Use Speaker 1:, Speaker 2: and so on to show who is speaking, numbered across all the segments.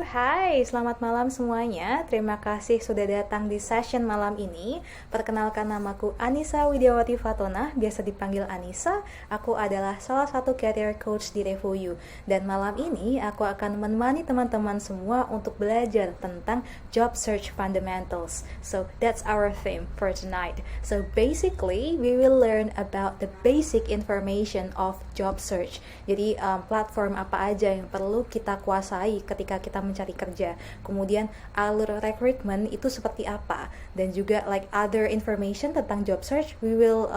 Speaker 1: Hai, selamat malam semuanya. Terima kasih sudah datang di session malam ini. Perkenalkan, namaku Anissa Widiawati Fatona, biasa dipanggil Anissa. Aku adalah salah satu career coach di RevoU. Dan malam ini aku akan menemani teman-teman semua untuk belajar tentang job search fundamentals. So that's our theme for tonight. So basically, we will learn about the basic information of job search. Jadi platform apa aja yang perlu kita kuasai ketika kita mencari kerja, kemudian alur recruitment itu seperti apa, dan juga like other information tentang job search, we will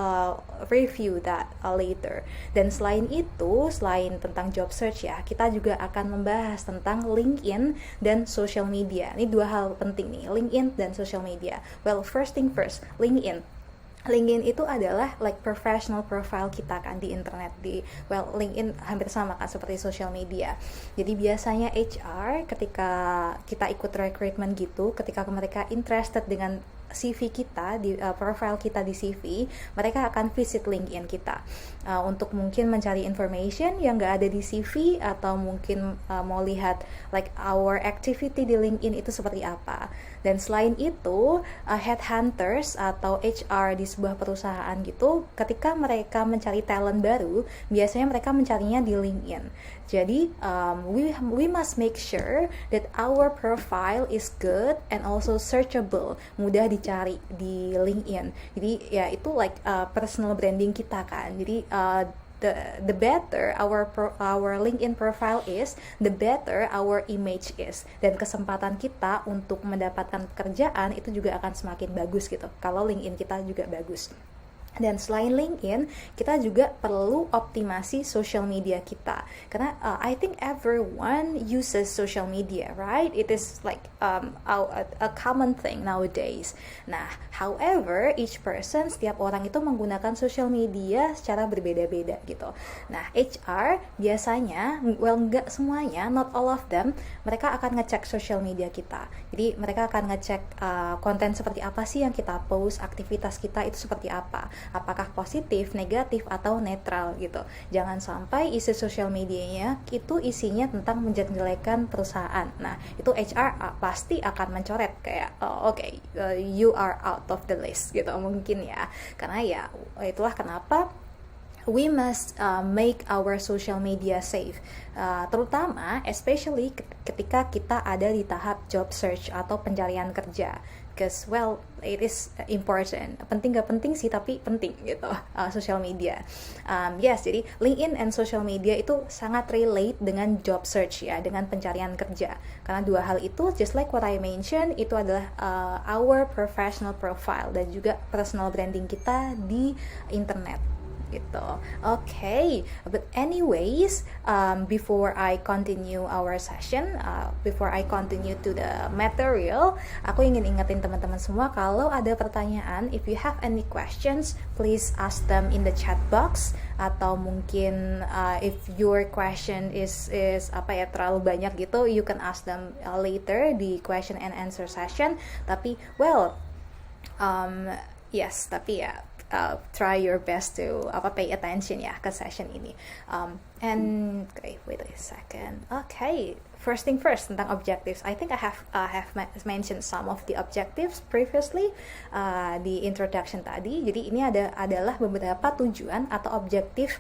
Speaker 1: review that later. Dan selain itu, selain tentang job search ya, kita juga akan membahas tentang LinkedIn dan social media. Ini dua hal penting nih, LinkedIn dan social media. Well, first thing first, LinkedIn itu adalah like professional profile kita kan di internet. LinkedIn hampir sama kan seperti social media. Jadi biasanya HR ketika kita ikut recruitment gitu, ketika mereka interested dengan CV kita, di profile kita di CV, mereka akan visit LinkedIn kita untuk mungkin mencari information yang nggak ada di CV, atau mungkin mau lihat like our activity di LinkedIn itu seperti apa. Dan selain itu, headhunters atau HR di sebuah perusahaan gitu, ketika mereka mencari talent baru, biasanya mereka mencarinya di LinkedIn. Jadi we must make sure that our profile is good and also searchable, mudah dicari di LinkedIn. Jadi ya itu like personal branding kita kan. Jadi the better our LinkedIn profile is, the better our image is, dan kesempatan kita untuk mendapatkan pekerjaan itu juga akan semakin bagus gitu kalau LinkedIn kita juga bagus. Dan selain LinkedIn, kita juga perlu optimasi social media kita. Karena I think everyone uses social media, right? It is like a common thing nowadays. Nah, however, each person, setiap orang itu menggunakan social media secara berbeda-beda gitu. Nah, HR biasanya, well nggak semuanya, not all of them, mereka akan ngecek social media kita. Jadi mereka akan ngecek konten seperti apa sih yang kita post, aktivitas kita itu seperti apa. Apakah positif, negatif, atau netral gitu. Jangan sampai isi sosial medianya itu isinya tentang menjelek-jelekan perusahaan. Nah, itu HR pasti akan mencoret kayak you are out of the list gitu mungkin ya. Karena ya itulah kenapa we must make our social media safe, terutama especially ketika kita ada di tahap job search atau pencarian kerja. Because well, it is important. Penting gak penting sih, tapi penting gitu social media. Yes, jadi LinkedIn and social media itu sangat relate dengan job search ya, dengan pencarian kerja. Karena dua hal itu, just like what I mentioned, itu adalah our professional profile dan juga personal branding kita di internet gitu. Okay, but anyways, before I continue our session, before I continue to the material, aku ingin ingetin teman-teman semua kalau ada pertanyaan, if you have any questions, please ask them in the chat box, atau mungkin if your question is terlalu banyak gitu, you can ask them later di question and answer session. Tapi well, yes, tapi ya try your best to pay attention ya ke session ini. And okay, wait a second. Okay, first thing first tentang objectives. I think I have mentioned some of the objectives previously di introduction tadi. Jadi ini adalah beberapa tujuan atau objektif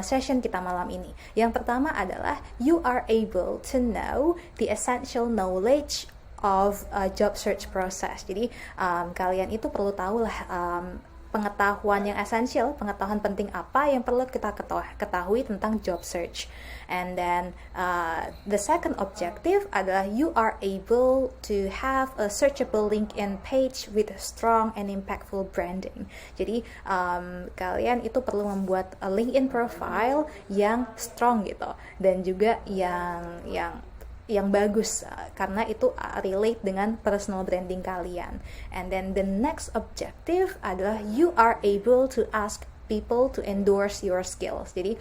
Speaker 1: session kita malam ini. Yang pertama adalah you are able to know the essential knowledge of job search process. Jadi kalian itu perlu tahu lah pengetahuan yang esensial, pengetahuan penting apa yang perlu kita ketahui tentang job search. And then the second objective adalah you are able to have a searchable LinkedIn page with strong and impactful branding. Jadi kalian itu perlu membuat a LinkedIn profile yang strong gitu, dan juga yang bagus, karena itu relate dengan personal branding kalian. And then the next objective adalah you are able to ask people to endorse your skills. Jadi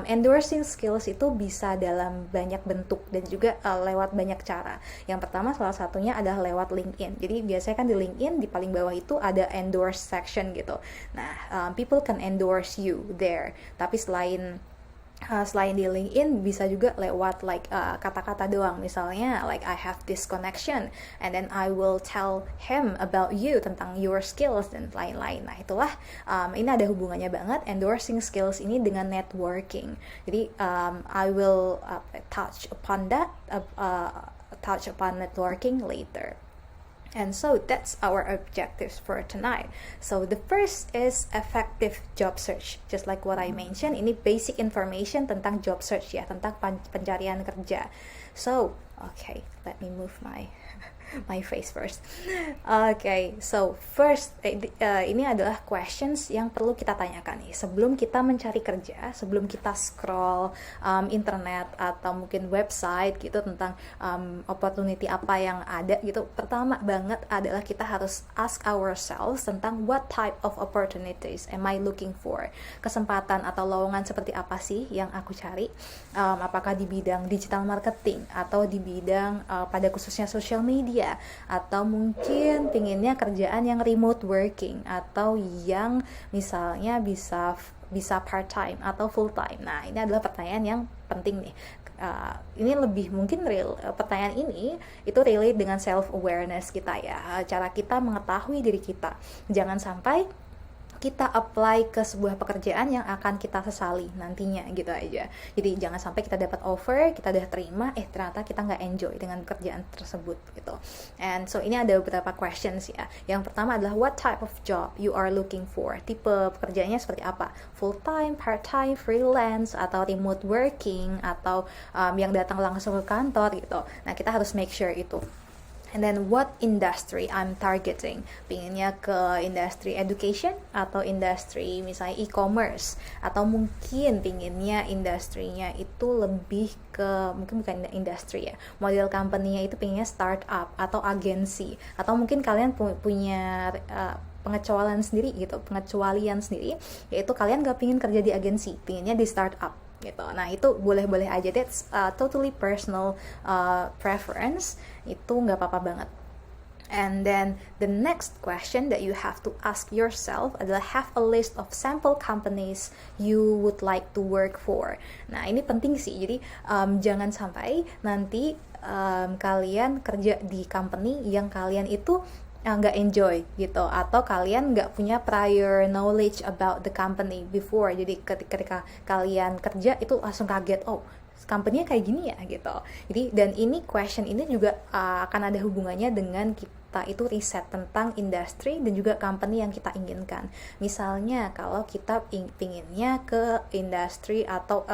Speaker 1: endorsing skills itu bisa dalam banyak bentuk dan juga lewat banyak cara. Yang pertama salah satunya adalah lewat LinkedIn. Jadi biasanya kan di LinkedIn di paling bawah itu ada endorse section gitu. Nah, people can endorse you there. Tapi selain Selain di LinkedIn bisa juga lewat like kata-kata doang, misalnya like I have this connection and then I will tell him about you, tentang your skills dan lain-lain. Nah itulah ini ada hubungannya banget endorsing skills ini dengan networking. Jadi I will touch upon that touch upon networking later. And so that's our objectives for tonight. So the first is effective job search. Just like what I mentioned, ini basic information tentang job search ya, tentang pencarian kerja. So, okay, let me move my face first. Okay, so first ini adalah questions yang perlu kita tanyakan nih sebelum kita mencari kerja, sebelum kita scroll internet atau mungkin website gitu tentang opportunity apa yang ada gitu. Pertama banget adalah kita harus ask ourselves tentang what type of opportunities am I looking for. Kesempatan atau lowongan seperti apa sih yang aku cari? Apakah di bidang digital marketing atau di bidang pada khususnya social media, atau mungkin pinginnya kerjaan yang remote working atau yang misalnya bisa part time atau full time. Nah ini adalah pertanyaan yang penting nih. Ini lebih mungkin pertanyaan ini itu relate dengan self awareness kita ya, cara kita mengetahui diri kita. Jangan sampai kita apply ke sebuah pekerjaan yang akan kita sesali nantinya gitu aja. Jadi jangan sampai kita dapat offer, kita udah terima, ternyata kita nggak enjoy dengan pekerjaan tersebut gitu. And so ini ada beberapa questions ya. Yang pertama adalah what type of job you are looking for. Tipe pekerjaannya seperti apa? Full time, part time, freelance, atau remote working, atau yang datang langsung ke kantor gitu. Nah kita harus make sure itu. And then what industry I'm targeting? Pinginnya ke industri education atau industri misalnya e-commerce, atau mungkin pinginnya industrinya itu lebih ke, mungkin bukan industri ya, model company-nya itu pinginnya startup atau agensi, atau mungkin kalian punya pengecualian sendiri gitu, yaitu kalian gak pingin kerja di agensi, pinginnya di startup gitu. Nah itu boleh-boleh aja, that's totally personal preference, itu nggak apa-apa banget. And then the next question that you have to ask yourself adalah have a list of sample companies you would like to work for. Nah ini penting sih, jadi jangan sampai nanti kalian kerja di company yang kalian itu nggak enjoy gitu, atau kalian nggak punya prior knowledge about the company before. Jadi ketika kalian kerja itu langsung kaget, oh company-nya kayak gini ya gitu. Jadi dan ini question ini juga akan ada hubungannya dengan kita itu riset tentang industri dan juga company yang kita inginkan. Misalnya kalau kita pinginnya ke industri atau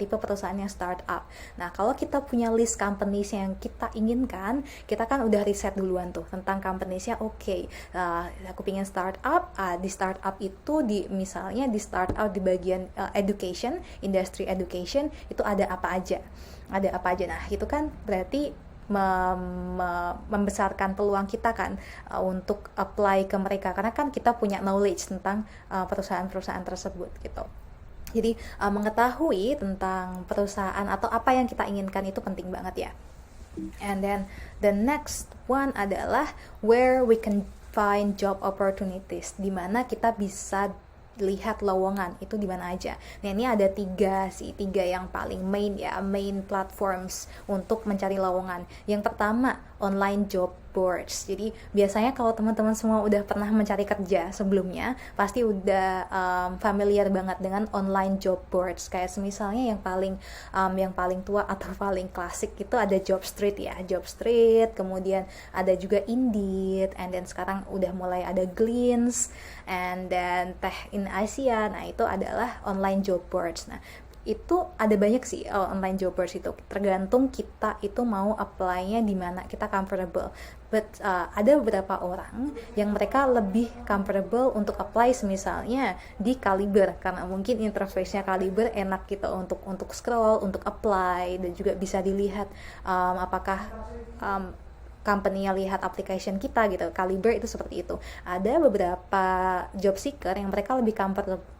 Speaker 1: tipe perusahaan yang startup. Nah kalau kita punya list companies yang kita inginkan, kita kan udah riset duluan tuh tentang companies-nya. Oke, aku pingin startup, di startup itu misalnya di startup di bagian education, industry education itu ada apa aja. Nah itu kan berarti membesarkan peluang kita kan untuk apply ke mereka, karena kan kita punya knowledge tentang perusahaan-perusahaan tersebut gitu. Jadi mengetahui tentang perusahaan atau apa yang kita inginkan itu penting banget ya. And then the next one adalah where we can find job opportunities, di mana kita bisa lihat lowongan itu di mana aja. Nah ini ada tiga yang paling main platforms untuk mencari lowongan. Yang pertama online job boards. Jadi biasanya kalau teman-teman semua udah pernah mencari kerja sebelumnya, pasti udah familiar banget dengan online job boards. Kayak misalnya yang paling tua atau paling klasik itu ada Jobstreet ya, Jobstreet. Kemudian ada juga Indeed, and then sekarang udah mulai ada Glints, and then Tech in Asia. Nah itu adalah online job boards. Nah itu ada banyak sih online job boards itu, tergantung kita itu mau apply-nya di mana kita comfortable. But ada beberapa orang yang mereka lebih comfortable untuk apply misalnya di Caliber, karena mungkin interface-nya Caliber enak gitu untuk scroll, untuk apply, dan juga bisa dilihat apakah company-nya lihat application kita gitu. Caliber itu seperti itu. Ada beberapa job seeker yang mereka lebih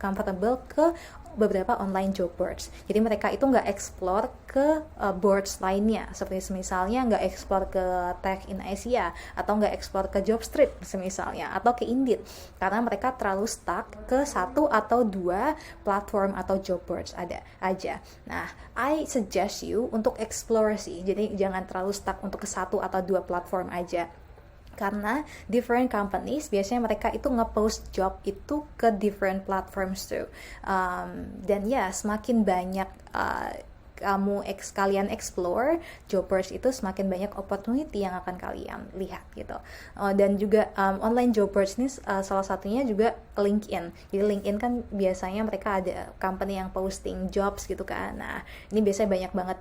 Speaker 1: comfortable ke beberapa online job boards. Jadi mereka itu nggak explore ke boards lainnya, seperti misalnya nggak explore ke Tech in Asia, atau nggak explore ke Jobstreet misalnya, atau ke Indeed, karena mereka terlalu stuck ke satu atau dua platform atau job boards aja. Nah, I suggest you untuk explore sih, jadi jangan terlalu stuck untuk ke satu atau dua platform aja. Karena different companies biasanya mereka itu nge-post job itu ke different platforms too. Dan ya semakin banyak kalian explore jobbers itu, semakin banyak opportunity yang akan kalian lihat gitu. Dan juga online jobbers ini salah satunya juga LinkedIn. Jadi LinkedIn kan biasanya mereka ada company yang posting jobs gitu kan. Nah ini biasanya banyak banget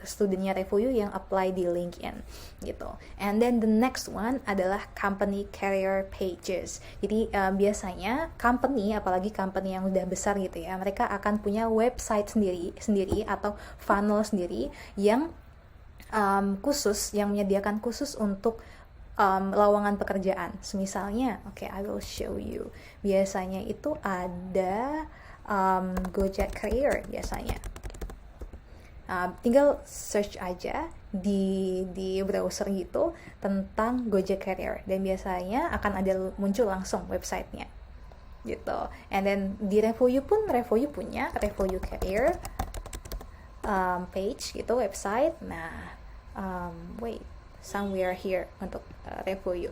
Speaker 1: studentnya Revoyu yang apply di LinkedIn gitu. And then the next one adalah company career pages. Jadi biasanya company, apalagi company yang udah besar gitu ya, mereka akan punya website sendiri atau funnel sendiri yang khusus, yang menyediakan khusus untuk lowongan pekerjaan. Misalnya, I will show you. Biasanya itu ada Gojek Career biasanya. Tinggal search aja di browser gitu tentang Gojek Career, dan biasanya akan ada muncul langsung websitenya gitu. And then di Revoyu punya Revoyu Career page gitu, website. Nah somewhere here untuk Revoyu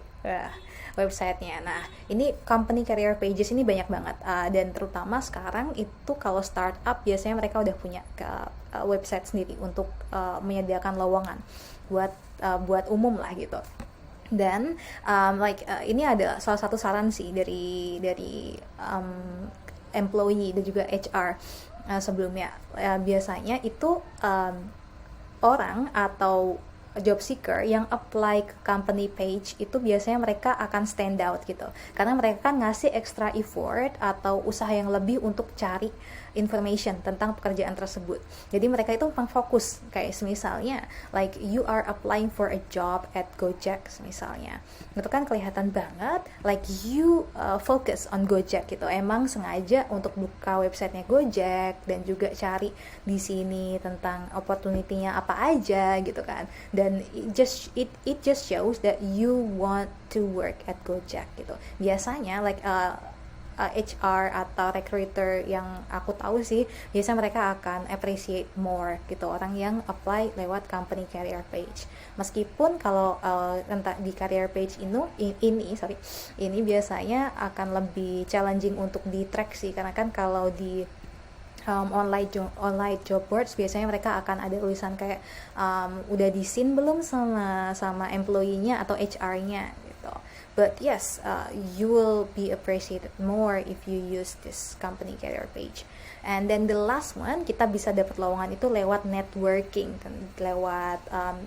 Speaker 1: websitenya. Nah ini company career pages ini banyak banget, dan terutama sekarang itu kalau startup biasanya mereka udah punya website sendiri untuk menyediakan lowongan buat umum lah gitu. Dan ini ada salah satu saran sih dari employee dan juga HR sebelumnya. Biasanya itu orang atau job seeker yang apply ke company page itu biasanya mereka akan stand out gitu, karena mereka kan ngasih extra effort atau usaha yang lebih untuk cari information tentang pekerjaan tersebut. Jadi mereka itu memang fokus, kayak misalnya like you are applying for a job at Gojek misalnya, itu kan kelihatan banget like you focus on Gojek gitu, emang sengaja untuk buka websitenya Gojek dan juga cari di sini tentang opportunity-nya apa aja gitu kan. Dan it just shows that you want to work at Gojek gitu. Biasanya like HR atau recruiter yang aku tahu sih, biasanya mereka akan appreciate more gitu orang yang apply lewat company career page. Meskipun kalau entah di career page ini biasanya akan lebih challenging untuk di track sih, karena kan kalau di online job boards biasanya mereka akan ada tulisan kayak udah di-seen belum sama employee-nya atau HR-nya gitu. But yes, you will be appreciated more if you use this company career page. And then the last one, kita bisa dapat lowongan itu lewat networking, lewat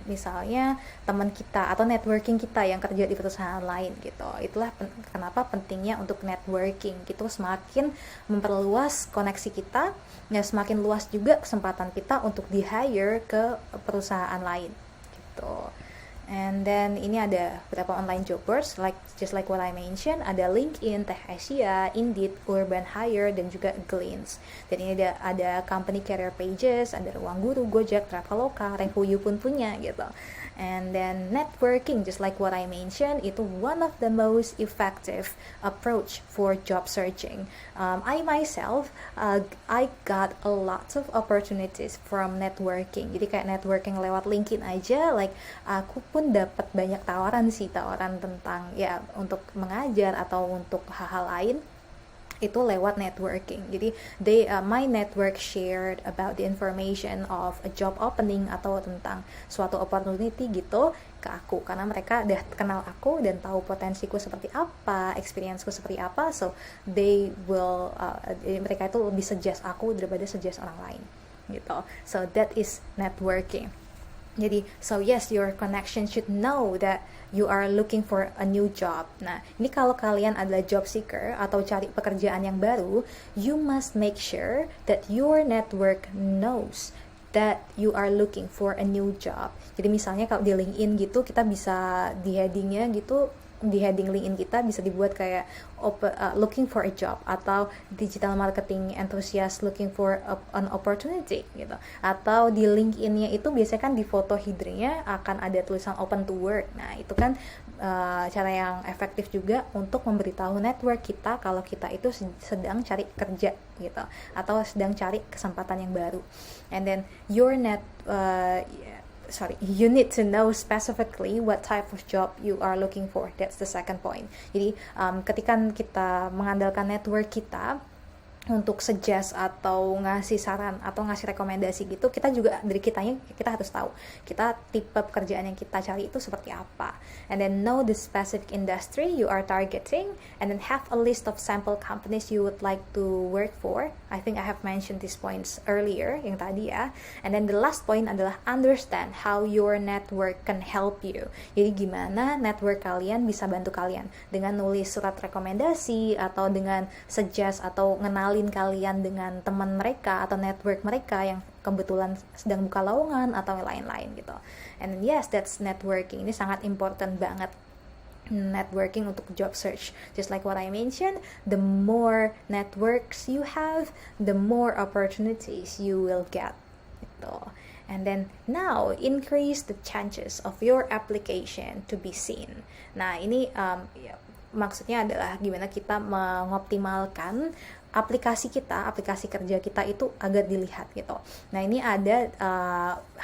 Speaker 1: misalnya teman kita atau networking kita yang kerja di perusahaan lain gitu. Itulah kenapa pentingnya untuk networking gitu, semakin memperluas koneksi kita, ya semakin luas juga kesempatan kita untuk di hire ke perusahaan lain gitu. And then ini ada beberapa online job boards just like what I mentioned, ada LinkedIn, Tech Asia, Indeed, Urban Hire, dan juga Glints. Dan ini ada company career pages, ada Ruang Guru, Gojek, Traveloka, Revoyu pun punya gitu. And then networking, just like what I mentioned, itu one of the most effective approach for job searching. I myself, I got a lot of opportunities from networking. Jadi kayak networking lewat LinkedIn aja, like aku pun dapat banyak tawaran tentang ya untuk mengajar atau untuk hal-hal lain itu lewat networking. Jadi my network shared about the information of a job opening atau tentang suatu opportunity gitu ke aku, karena mereka udah kenal aku dan tahu potensiku seperti apa, experienceku seperti apa, so they will mereka itu lebih suggest aku daripada suggest orang lain gitu. So that is networking. Jadi, so yes, your connection should know that you are looking for a new job. Nah, ini kalau kalian adalah job seeker atau cari pekerjaan yang baru, you must make sure that your network knows that you are looking for a new job. Jadi misalnya kalau di LinkedIn gitu, kita bisa di headingnya gitu, di heading LinkedIn kita bisa dibuat kayak looking for a job, atau digital marketing enthusiast looking for an opportunity gitu. Atau di LinkedIn-nya itu biasanya kan di foto header-nya akan ada tulisan open to work. Nah itu kan cara yang efektif juga untuk memberitahu network kita kalau kita itu sedang cari kerja gitu, atau sedang cari kesempatan yang baru. And then you need to know specifically what type of job you are looking for. That's the second point. Jadi ketika kita mengandalkan network kita untuk suggest atau ngasih saran atau ngasih rekomendasi gitu, kita juga dari kitanya kita harus tahu kita tipe pekerjaan yang kita cari itu seperti apa, and then know the specific industry you are targeting, and then have a list of sample companies you would like to work for. I think I have mentioned these points earlier yang tadi ya. And then the last point adalah understand how your network can help you. Jadi gimana network kalian bisa bantu kalian dengan nulis surat rekomendasi, atau dengan suggest atau ngenalin kalian dengan teman mereka atau network mereka yang kebetulan sedang buka lowongan atau lain-lain gitu. And yes, that's networking. Ini sangat important banget, networking untuk job search. Just like what I mentioned, the more networks you have, the more opportunities you will get gitu. And then now increase the chances of your application to be seen. Nah ini maksudnya adalah gimana kita mengoptimalkan aplikasi kerja kita itu agar dilihat gitu. Nah ini ada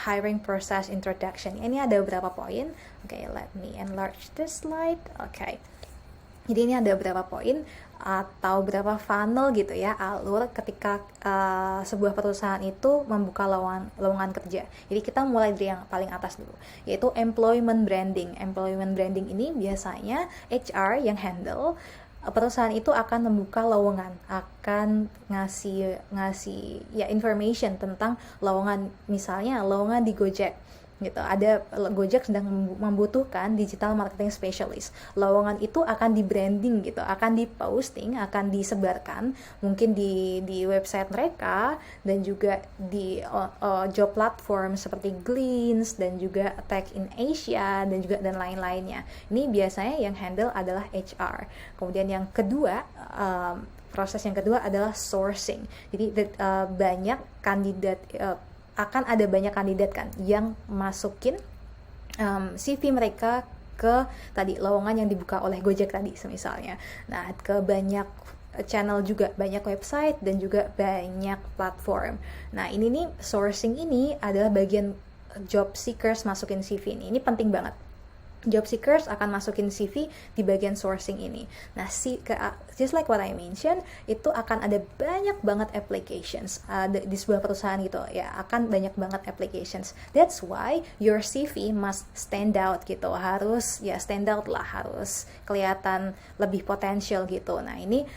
Speaker 1: hiring process introduction. Ini ada beberapa poin. Okay, let me enlarge this slide. Okay. Jadi ini ada beberapa poin atau beberapa funnel gitu ya, alur ketika sebuah perusahaan itu membuka lowongan kerja. Jadi kita mulai dari yang paling atas dulu, yaitu employment branding. Employment branding ini biasanya HR yang handle. Perusahaan itu akan membuka lowongan, akan ngasih ya information tentang lowongan, misalnya lowongan di Gojek gitu. Ada Gojek sedang membutuhkan digital marketing specialist. Lowongan itu akan di branding gitu, akan diposting, akan disebarkan mungkin di website mereka, dan juga di job platform seperti Gleans, dan juga Tech in Asia, dan lain-lainnya. Ini biasanya yang handle adalah HR. Kemudian yang kedua, proses yang kedua adalah sourcing. Jadi banyak kandidat akan ada banyak kandidat kan yang masukin CV mereka ke tadi lowongan yang dibuka oleh Gojek tadi misalnya. Nah, ke banyak channel juga, banyak website dan juga banyak platform. Nah, ini nih sourcing ini adalah bagian job seekers masukin CV ini. Ini penting banget. Job seekers akan masukin CV di bagian sourcing ini. Nah, just like what I mentioned, itu akan ada banyak banget applications di sebuah perusahaan gitu ya, akan banyak banget applications. That's why your CV must stand out gitu, harus ya stand out lah, harus kelihatan lebih potensial gitu. Nah, ini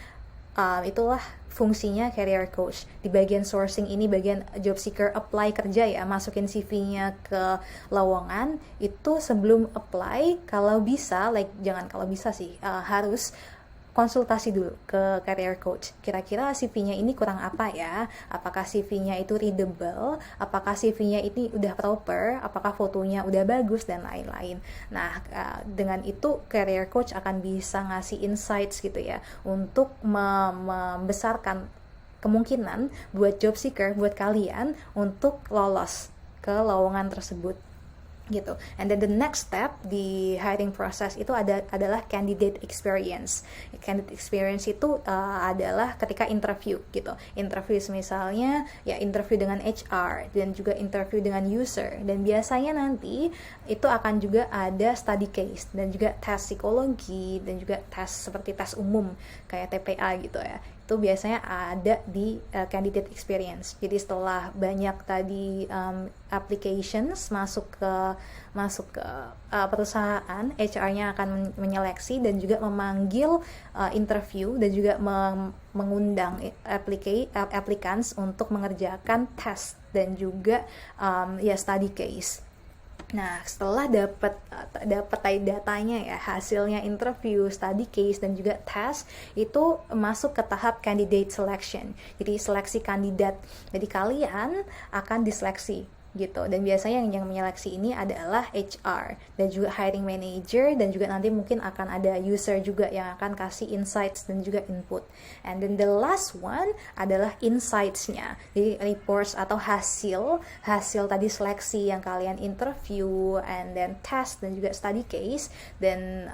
Speaker 1: itulah fungsinya career coach. Di bagian sourcing ini, bagian job seeker apply kerja ya, masukin CV-nya ke lowongan itu sebelum apply, kalau bisa, harus konsultasi dulu ke career coach. Kira-kira CV-nya ini kurang apa ya? Apakah CV-nya itu readable? Apakah CV-nya ini udah proper? Apakah fotonya udah bagus? Dan lain-lain. Nah, dengan itu career coach akan bisa ngasih insights gitu ya, untuk membesarkan kemungkinan buat job seeker, buat kalian untuk lolos ke lowongan tersebut gitu. And then the next step di hiring process itu adalah candidate experience. Candidate experience itu adalah ketika interview gitu. Interview misalnya ya interview dengan HR dan juga interview dengan user, dan biasanya nanti itu akan juga ada study case dan juga tes psikologi dan juga tes seperti tes umum kayak TPA gitu ya. Itu biasanya ada di candidate experience. Jadi setelah banyak tadi applications masuk ke perusahaan, HR-nya akan menyeleksi dan juga memanggil interview dan juga mengundang applicants untuk mengerjakan tes dan juga ya study case. Nah, setelah dapat datanya ya, hasilnya interview, study case dan juga tes, itu masuk ke tahap candidate selection. Jadi seleksi kandidat. Jadi kalian akan diseleksi gitu. Dan biasanya yang menyeleksi ini adalah HR dan juga hiring manager, dan juga nanti mungkin akan ada user juga yang akan kasih insights dan juga input. And then the last one adalah insights-nya. Jadi reports atau hasil tadi seleksi yang kalian interview and then test dan juga study case, dan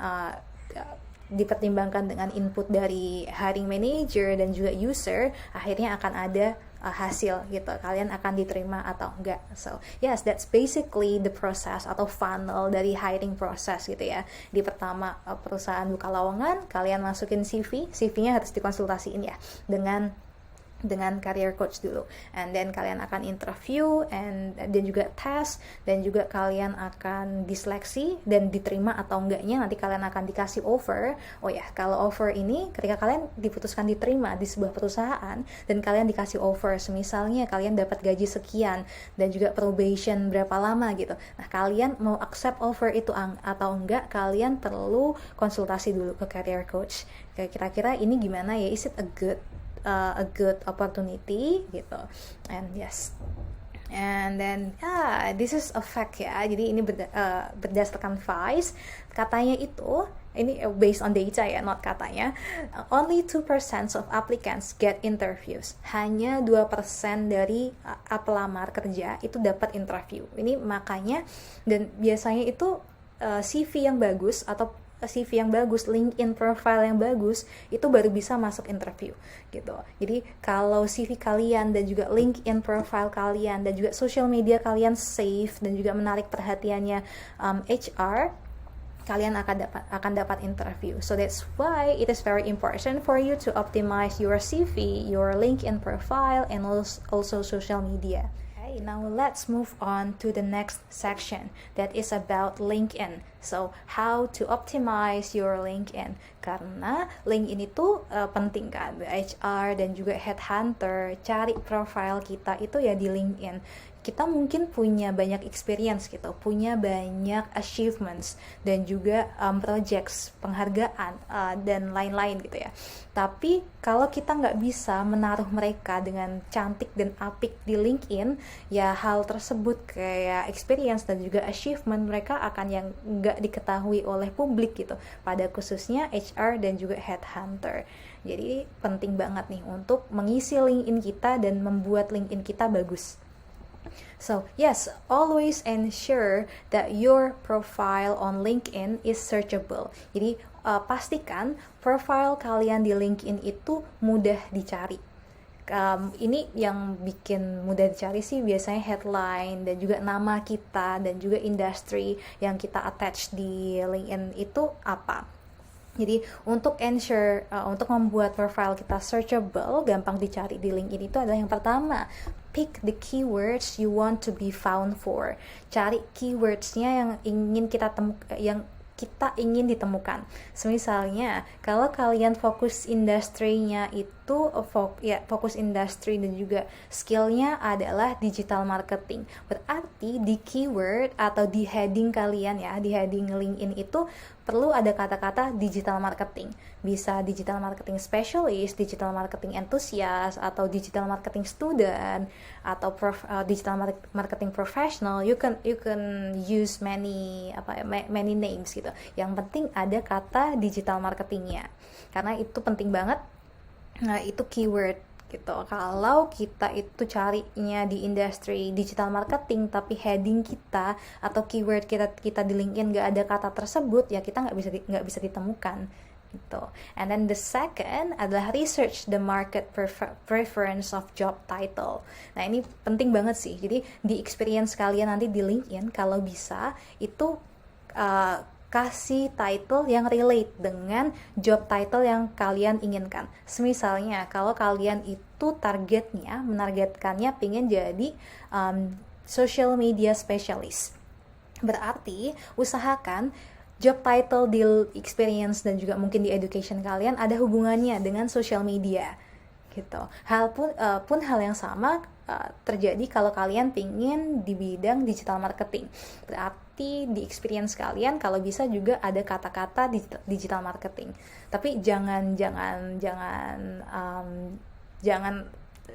Speaker 1: dipertimbangkan dengan input dari hiring manager dan juga user, akhirnya akan ada hasil gitu, kalian akan diterima atau enggak. So yes, that's basically the process atau funnel dari hiring process gitu ya. Di pertama perusahaan buka lowongan, kalian masukin CV-nya harus dikonsultasiin ya dengan career coach dulu, and then kalian akan interview dan juga tes, dan juga kalian akan diseleksi dan diterima atau enggaknya nanti kalian akan dikasih offer. Oh ya, kalau offer ini ketika kalian diputuskan diterima di sebuah perusahaan dan kalian dikasih offer, misalnya kalian dapat gaji sekian dan juga probation berapa lama gitu. Nah, kalian mau accept offer itu atau enggak, kalian perlu konsultasi dulu ke career coach. Kira-kira ini gimana ya, is it a good opportunity gitu. And yes, and then this is a fact ya. Jadi ini berdasarkan Vice, katanya itu, ini based on data ya, not katanya, only 2% of applicants get interviews. Hanya 2% dari pelamar kerja itu dapat interview. Ini makanya, dan biasanya itu CV yang bagus atau CV yang bagus, LinkedIn profile yang bagus, itu baru bisa masuk interview gitu. Jadi kalau CV kalian dan juga LinkedIn profile kalian dan juga social media kalian safe dan juga menarik perhatiannya HR, kalian akan dapat interview. So that's why it is very important for you to optimize your CV, your LinkedIn profile, and also social media. Okay, now let's move on to the next section that is about LinkedIn. So how to optimize your LinkedIn? Karena LinkedIn itu penting kan, HR dan juga headhunter cari profile kita itu ya di LinkedIn. Kita mungkin punya banyak experience gitu, punya banyak achievements dan juga projects, penghargaan dan lain-lain gitu ya. Tapi kalau kita nggak bisa menaruh mereka dengan cantik dan apik di LinkedIn, ya hal tersebut kayak experience dan juga achievement mereka akan yang nggak diketahui oleh publik gitu, pada khususnya HR dan juga headhunter. Jadi penting banget nih untuk mengisi LinkedIn kita dan membuat LinkedIn kita bagus. So yes, always ensure that your profile on LinkedIn is searchable. Jadi pastikan profile kalian di LinkedIn itu mudah dicari. Ini yang bikin mudah dicari sih biasanya headline dan juga nama kita dan juga industri yang kita attach di LinkedIn itu apa. Jadi untuk ensure, untuk membuat profile kita searchable, gampang dicari di LinkedIn itu adalah yang pertama, pick the keywords you want to be found for. Cari keywordsnya yang ingin kita ingin ditemukan. Misalnya, kalau kalian fokus industrinya itu fokus industri dan juga skillnya adalah digital marketing. Berarti di keyword atau di heading kalian ya, di heading LinkedIn itu perlu ada kata-kata digital marketing. Bisa digital marketing specialist, digital marketing enthusiast, atau digital marketing student, atau digital marketing professional. You can use many names gitu. Yang penting ada kata digital marketingnya. Karena itu penting banget. Nah, itu keyword gitu. Kalau kita itu carinya di industri digital marketing tapi heading kita atau keyword kita di LinkedIn nggak ada kata tersebut, ya kita nggak bisa ditemukan gitu. And then the second adalah research the market preference of job title. Nah, ini penting banget sih. Jadi di experience kalian nanti di LinkedIn kalau bisa itu kasih title yang relate dengan job title yang kalian inginkan. Misalnya, kalau kalian itu menargetkannya pengen jadi social media specialist. Berarti, usahakan job title di experience dan juga mungkin di education kalian ada hubungannya dengan social media. Gitu. Pun hal yang sama terjadi kalau kalian pingin di bidang digital marketing. Berarti di experience kalian kalau bisa juga ada kata-kata digital marketing. Tapi jangan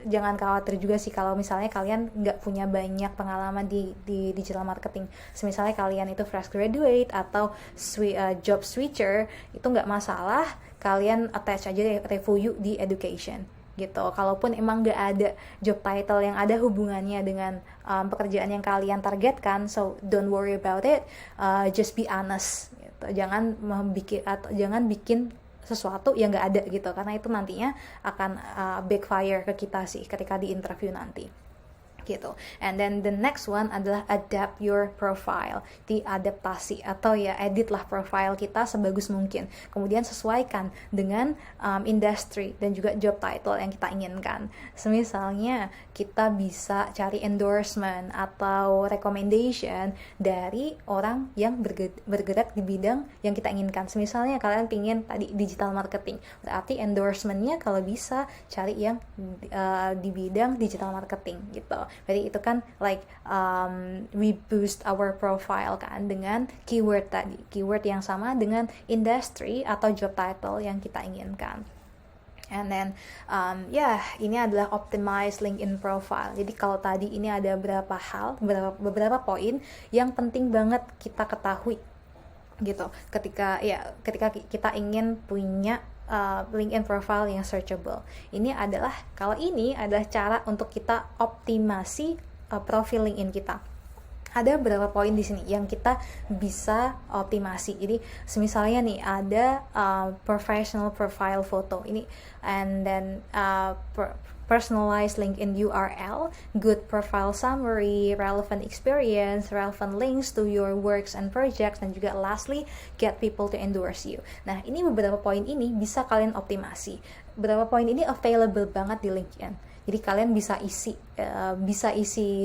Speaker 1: jangan khawatir juga sih kalau misalnya kalian nggak punya banyak pengalaman di digital marketing. Misalnya kalian itu fresh graduate atau job switcher, itu nggak masalah, kalian attach aja review di education gitu. Kalaupun emang nggak ada job title yang ada hubungannya dengan pekerjaan yang kalian targetkan, so don't worry about it, just be honest gitu. Jangan bikin sesuatu yang nggak ada gitu, karena itu nantinya akan backfire ke kita sih ketika di interview nanti gitu. And then the next one adalah adapt your profile, diadaptasi atau ya edit lah profile kita sebagus mungkin, kemudian sesuaikan dengan industry dan juga job title yang kita inginkan. Misalnya kita bisa cari endorsement atau recommendation dari orang yang bergerak di bidang yang kita inginkan. Misalnya kalian pingin tadi digital marketing, berarti endorsementnya kalau bisa cari yang di bidang digital marketing gitu. Jadi itu kan like we boost our profile kan dengan keyword tadi, keyword yang sama dengan industry atau job title yang kita inginkan. And then ini adalah optimize LinkedIn profile. Jadi kalau tadi ini ada beberapa poin yang penting banget kita ketahui gitu ketika kita ingin punya LinkedIn profile yang searchable. Ini adalah cara untuk kita optimasi profil LinkedIn kita. Ada beberapa poin di sini yang kita bisa optimasi. Jadi misalnya nih ada professional profile photo ini, and then personalized LinkedIn URL, good profile summary, relevant experience, relevant links to your works and projects, dan juga lastly get people to endorse you. Nah, ini beberapa poin ini bisa kalian optimasi. Beberapa poin ini available banget di LinkedIn. Jadi kalian bisa isi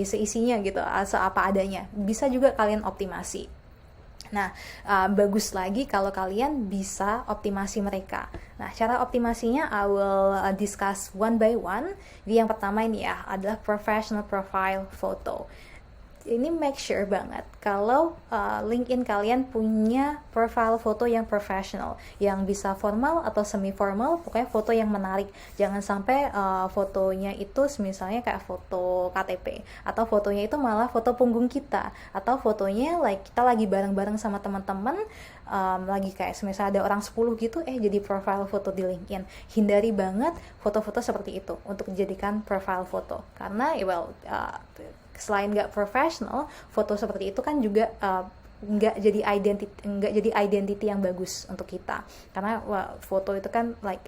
Speaker 1: seisinya gitu, apa adanya. Bisa juga kalian optimasi. Nah, bagus lagi kalau kalian bisa optimasi mereka. Nah, cara optimasinya I will discuss one by one. Jadi yang pertama ini ya adalah professional profile photo. Ini make sure banget kalau LinkedIn kalian punya profile foto yang professional, yang bisa formal atau semi formal, pokoknya foto yang menarik. Jangan sampai fotonya itu misalnya kayak foto KTP, atau fotonya itu malah foto punggung kita, atau fotonya like kita lagi bareng-bareng sama teman-teman, lagi kayak misalnya ada orang 10 gitu, jadi profile foto di LinkedIn. Hindari banget foto-foto seperti itu untuk dijadikan profile foto, karena selain nggak profesional, foto seperti itu kan juga nggak jadi identity yang bagus untuk kita, karena foto itu kan like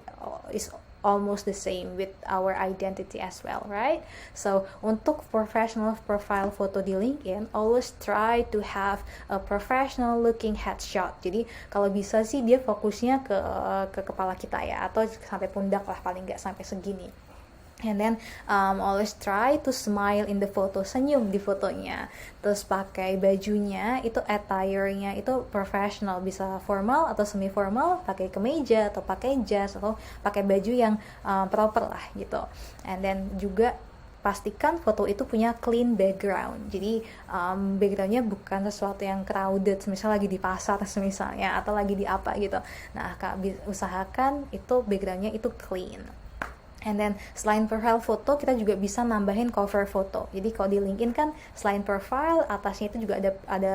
Speaker 1: is almost the same with our identity as well, right? So untuk professional profile photo di LinkedIn, always try to have a professional looking headshot. Jadi kalau bisa sih dia fokusnya ke kepala kita ya, atau sampai pundak lah, paling nggak sampai segini. And then always try to smile in the photo, senyum di fotonya. Terus pakai bajunya itu attire-nya itu professional, bisa formal atau semi formal, pakai kemeja atau pakai jas atau pakai baju yang proper lah gitu. And then juga pastikan foto itu punya clean background. Jadi backgroundnya bukan sesuatu yang crowded, misalnya lagi di pasar misalnya, atau lagi di apa gitu. Nah, usahakan itu backgroundnya itu clean. And then selain profile foto, kita juga bisa nambahin cover foto. Jadi kalau di LinkedIn kan selain profile, atasnya itu juga ada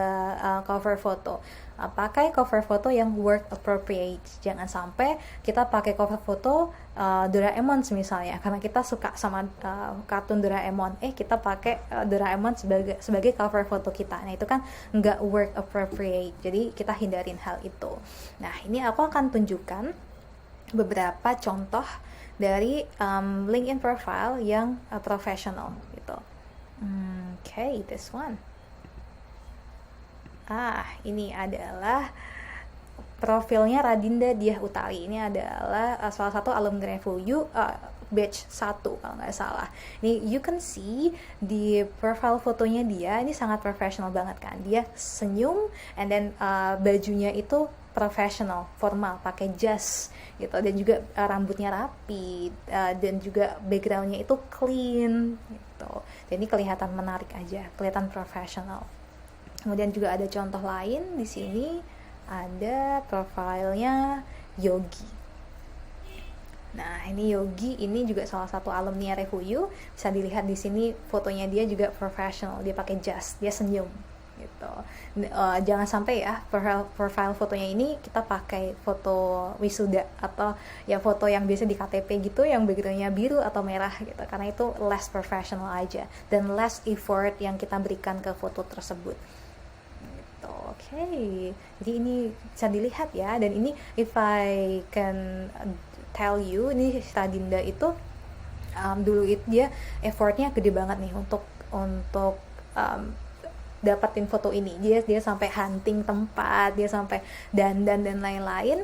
Speaker 1: cover foto. Pakai cover foto yang work appropriate. Jangan sampai kita pakai cover foto Doraemon misalnya, karena kita suka sama kartun Doraemon. Kita pakai Doraemon sebagai cover foto kita. Nah, itu kan nggak work appropriate. Jadi kita hindarin hal itu. Nah, ini aku akan tunjukkan beberapa contoh dari LinkedIn profile yang professional gitu. Okay, this one. Ini adalah profilnya Radinda Diah Utari. Ini adalah salah satu alumni review batch 1 kalau nggak salah. Ini you can see di profile fotonya dia, ini sangat profesional banget kan. Dia senyum, and then bajunya itu professional, formal, pakai jas gitu, dan juga rambutnya rapi, dan juga backgroundnya itu clean gitu. Jadi kelihatan menarik aja, kelihatan profesional. Kemudian juga ada contoh lain di sini, ada profilnya Yogi. Nah, ini Yogi, ini juga salah satu alumni Refuyu. Bisa dilihat di sini fotonya dia juga professional, dia pakai jas, dia senyum gitu. Jangan sampai ya profile fotonya ini kita pakai foto wisuda atau ya foto yang biasa di KTP gitu yang backgroundnya biru atau merah gitu, karena itu less professional aja dan less effort yang kita berikan ke foto tersebut. Oke, jadi ini bisa dilihat ya, dan ini if I can tell you, ini Radinda itu dulu itu dia effortnya gede banget nih untuk dapatin foto ini. Dia sampai hunting tempat, dia sampai dandan dan lain-lain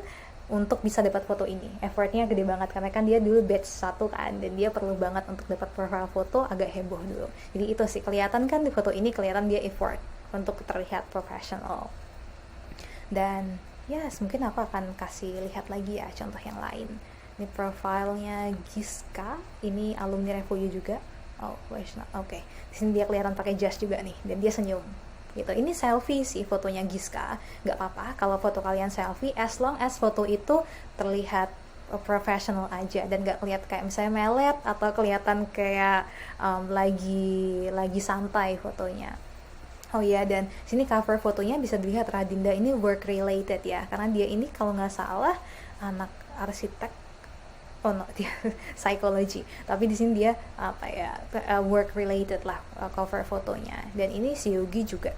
Speaker 1: untuk bisa dapat foto ini. Effortnya gede banget karena kan dia dulu batch 1 kan, dan dia perlu banget untuk dapat profile foto, agak heboh dulu. Jadi itu sih, kelihatan kan di foto ini, kelihatan dia effort untuk terlihat profesional. Dan yes, mungkin aku akan kasih lihat lagi ya contoh yang lain. Ini profilnya Giska, ini alumni Refuyu juga. Oh, where's not? Oke. Di sini dia kelihatan pakai jas juga nih, dan dia senyum. Gitu. Ini selfie sih fotonya Giska. Nggak apa-apa kalau foto kalian selfie, as long as foto itu terlihat professional aja dan nggak kelihatan kayak misalnya melet atau kelihatan kayak lagi santai fotonya. Oh iya, dan sini cover fotonya bisa dilihat Radinda ini work related ya, karena dia ini kalau nggak salah anak arsitek, oh no, dia psikologi, tapi di sini dia apa ya, work related lah cover fotonya. Dan ini si Yogi juga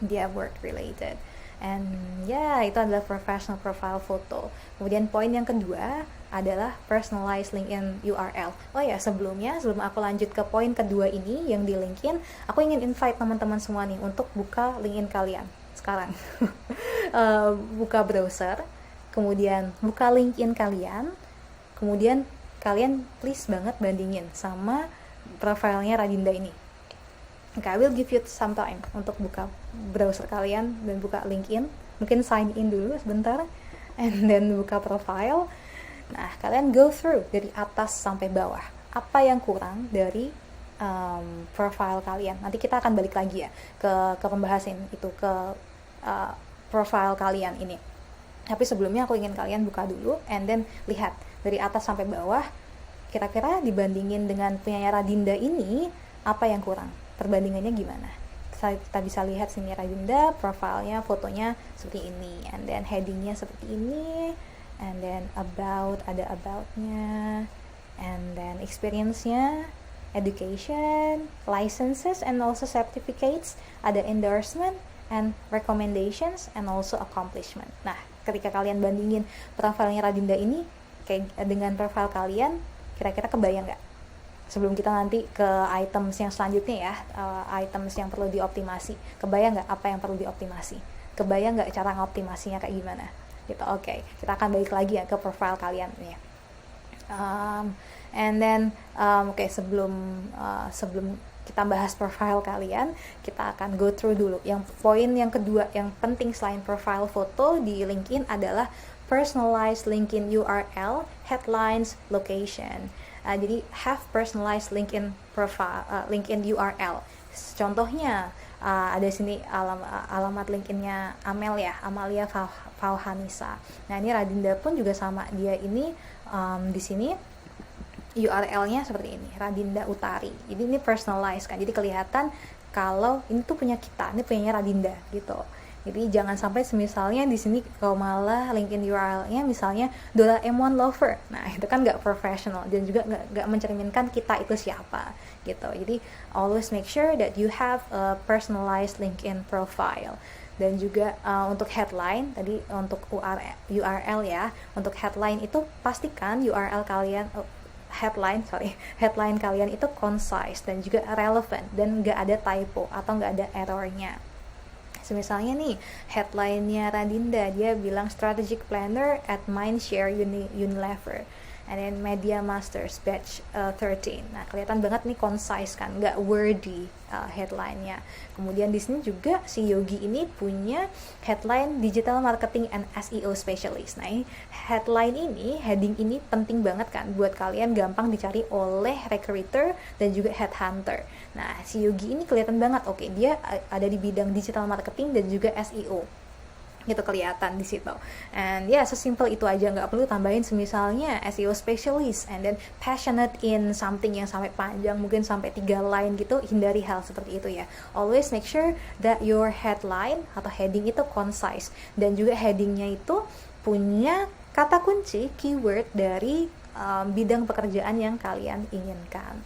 Speaker 1: dia work related. And ya, itu adalah professional profile photo. Kemudian poin yang kedua adalah personalized LinkedIn URL. Oh ya, sebelum aku lanjut ke poin kedua ini yang di LinkedIn, aku ingin invite teman-teman semua nih untuk buka LinkedIn kalian sekarang. Buka browser, kemudian buka LinkedIn kalian, kemudian kalian please banget bandingin sama profilnya Radinda ini. Okay, I will give you some time untuk buka browser kalian dan buka LinkedIn. Mungkin sign in dulu sebentar, and then buka profile. Nah, kalian go through dari atas sampai bawah. Apa yang kurang dari profile kalian? Nanti kita akan balik lagi ya ke pembahasan itu, ke profile kalian ini. Tapi sebelumnya aku ingin kalian buka dulu, and then lihat dari atas sampai bawah. Kira-kira dibandingin dengan punya Radinda ini, apa yang kurang? Perbandingannya gimana? Kita bisa lihat sini Radinda, profilnya, fotonya seperti ini, and then headingnya seperti ini, and then about, ada about-nya, and then experience-nya, education, licenses, and also certificates, ada endorsement, and recommendations, and also accomplishment. Nah, ketika kalian bandingin profilnya Radinda ini kayak dengan profil kalian, kira-kira kebayang nggak? Sebelum kita nanti ke items yang selanjutnya ya, items yang perlu dioptimasi, kebayang nggak apa yang perlu dioptimasi? Kebayang nggak cara ngoptimasinya kayak gimana? Gitu. Oke, kita akan balik lagi ya ke profile kalian ya. And then sebelum kita bahas profile kalian, kita akan go through dulu. Yang poin yang kedua yang penting selain profile foto di LinkedIn adalah personalized LinkedIn URL, headlines, location. Jadi have personalized LinkedIn profile, LinkedIn URL. Contohnya ada sini alamat LinkedIn-nya Amel ya, Amalia Fauhanisa. Nah, ini Radinda pun juga sama, dia ini di sini URL-nya seperti ini, Radinda Utari. Jadi ini personalized kan, jadi kelihatan kalau ini tuh punya kita, ini punyanya Radinda gitu. Jadi jangan sampai misalnya di sini kalau malah LinkedIn URL-nya misalnya Doraemon Lover. Nah, itu kan nggak professional dan juga nggak mencerminkan kita itu siapa gitu. Jadi always make sure that you have a personalized LinkedIn profile. Dan juga untuk headline, tadi untuk URL ya, untuk headline itu pastikan URL kalian headline kalian itu concise dan juga relevant dan nggak ada typo atau nggak ada errornya. Misalnya nih, headline-nya Radinda, dia bilang Strategic Planner at Mindshare Unilever, and then Media Masters Batch 13. Nah, kelihatan banget nih concise kan, nggak wordy headline-nya. Kemudian di sini juga si Yogi ini punya headline Digital Marketing and SEO Specialist. Nah, ini headline ini, heading ini penting banget kan buat kalian gampang dicari oleh recruiter dan juga headhunter. Nah, si Yogi ini kelihatan banget, oke, dia ada di bidang digital marketing dan juga SEO. gitu, kelihatan di situ. And ya, sesimpel itu aja, nggak perlu tambahin semisalnya SEO specialist and then passionate in something yang sampai panjang, mungkin sampai 3 line gitu. Hindari hal seperti itu ya. Always make sure that your headline atau heading itu concise, dan juga headingnya itu punya kata kunci keyword dari bidang pekerjaan yang kalian inginkan.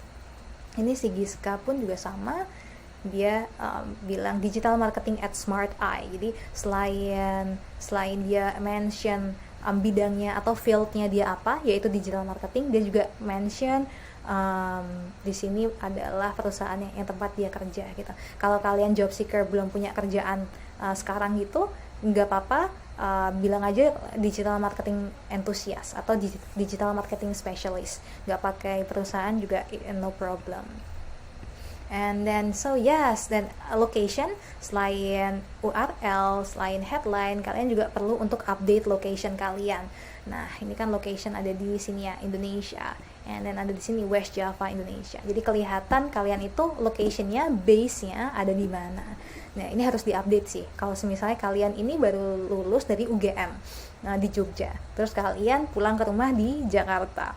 Speaker 1: Ini si Giska pun juga sama, dia bilang digital marketing at Smart Eye. Jadi selain dia mention bidangnya atau fieldnya dia apa, yaitu digital marketing, dia juga mention di sini adalah perusahaan yang tempat dia kerja gitu. Kalau kalian job seeker belum punya kerjaan sekarang gitu, nggak apa-apa, bilang aja digital marketing enthusiast atau digital marketing specialist, nggak pakai perusahaan juga, no problem. And then then location, selain URL, selain headline, kalian juga perlu untuk update location kalian. Nah, ini kan location ada di sini ya, Indonesia, and then ada di sini West Java, Indonesia. Jadi kelihatan kalian itu locationnya, base-nya ada di mana. Nah, ini harus diupdate sih. Kalau misalnya kalian ini baru lulus dari UGM, di Jogja, terus kalian pulang ke rumah di Jakarta,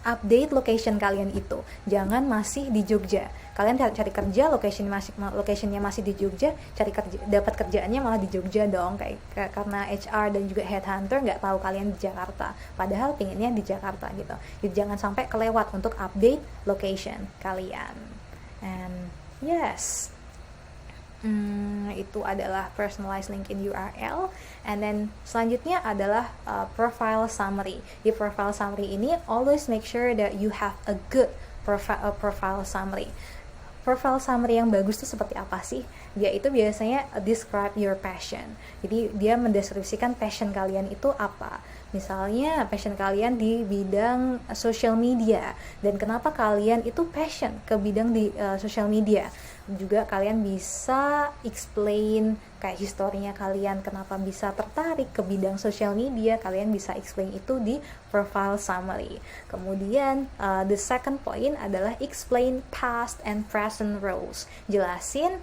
Speaker 1: update location kalian itu, jangan masih di Jogja. Kalian cari kerja, locationnya masih di Jogja, dapat kerjaannya malah di Jogja dong, karena HR dan juga headhunter nggak tahu kalian di Jakarta, padahal pinginnya di Jakarta gitu. Jadi jangan sampai kelewat untuk update location kalian. And yes, itu adalah personalized LinkedIn URL. And then selanjutnya adalah profile summary. Di profile summary ini, always make sure that you have a good profile summary. Profile summary yang bagus itu seperti apa sih? Dia itu biasanya describe your passion. Jadi dia mendeskripsikan passion kalian itu apa. Misalnya passion kalian di bidang social media, dan kenapa kalian itu passion ke bidang di social media. Juga kalian bisa explain kayak historinya kalian, kenapa bisa tertarik ke bidang social media, kalian bisa explain itu di profile summary. Kemudian the second point adalah explain past and present roles. Jelasin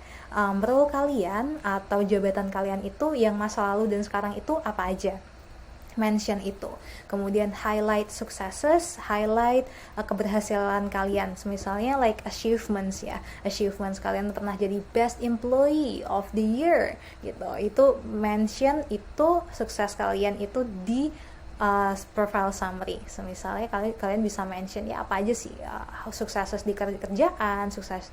Speaker 1: role kalian atau jabatan kalian itu yang masa lalu dan sekarang itu apa aja. Mention itu. Kemudian highlight successes, highlight keberhasilan kalian. Misalnya like achievements ya. Achievements kalian pernah jadi best employee of the year gitu. Itu mention itu sukses kalian itu di profile summary. Misalnya kalian bisa mention ya apa aja sih sukses di kerjaan, sukses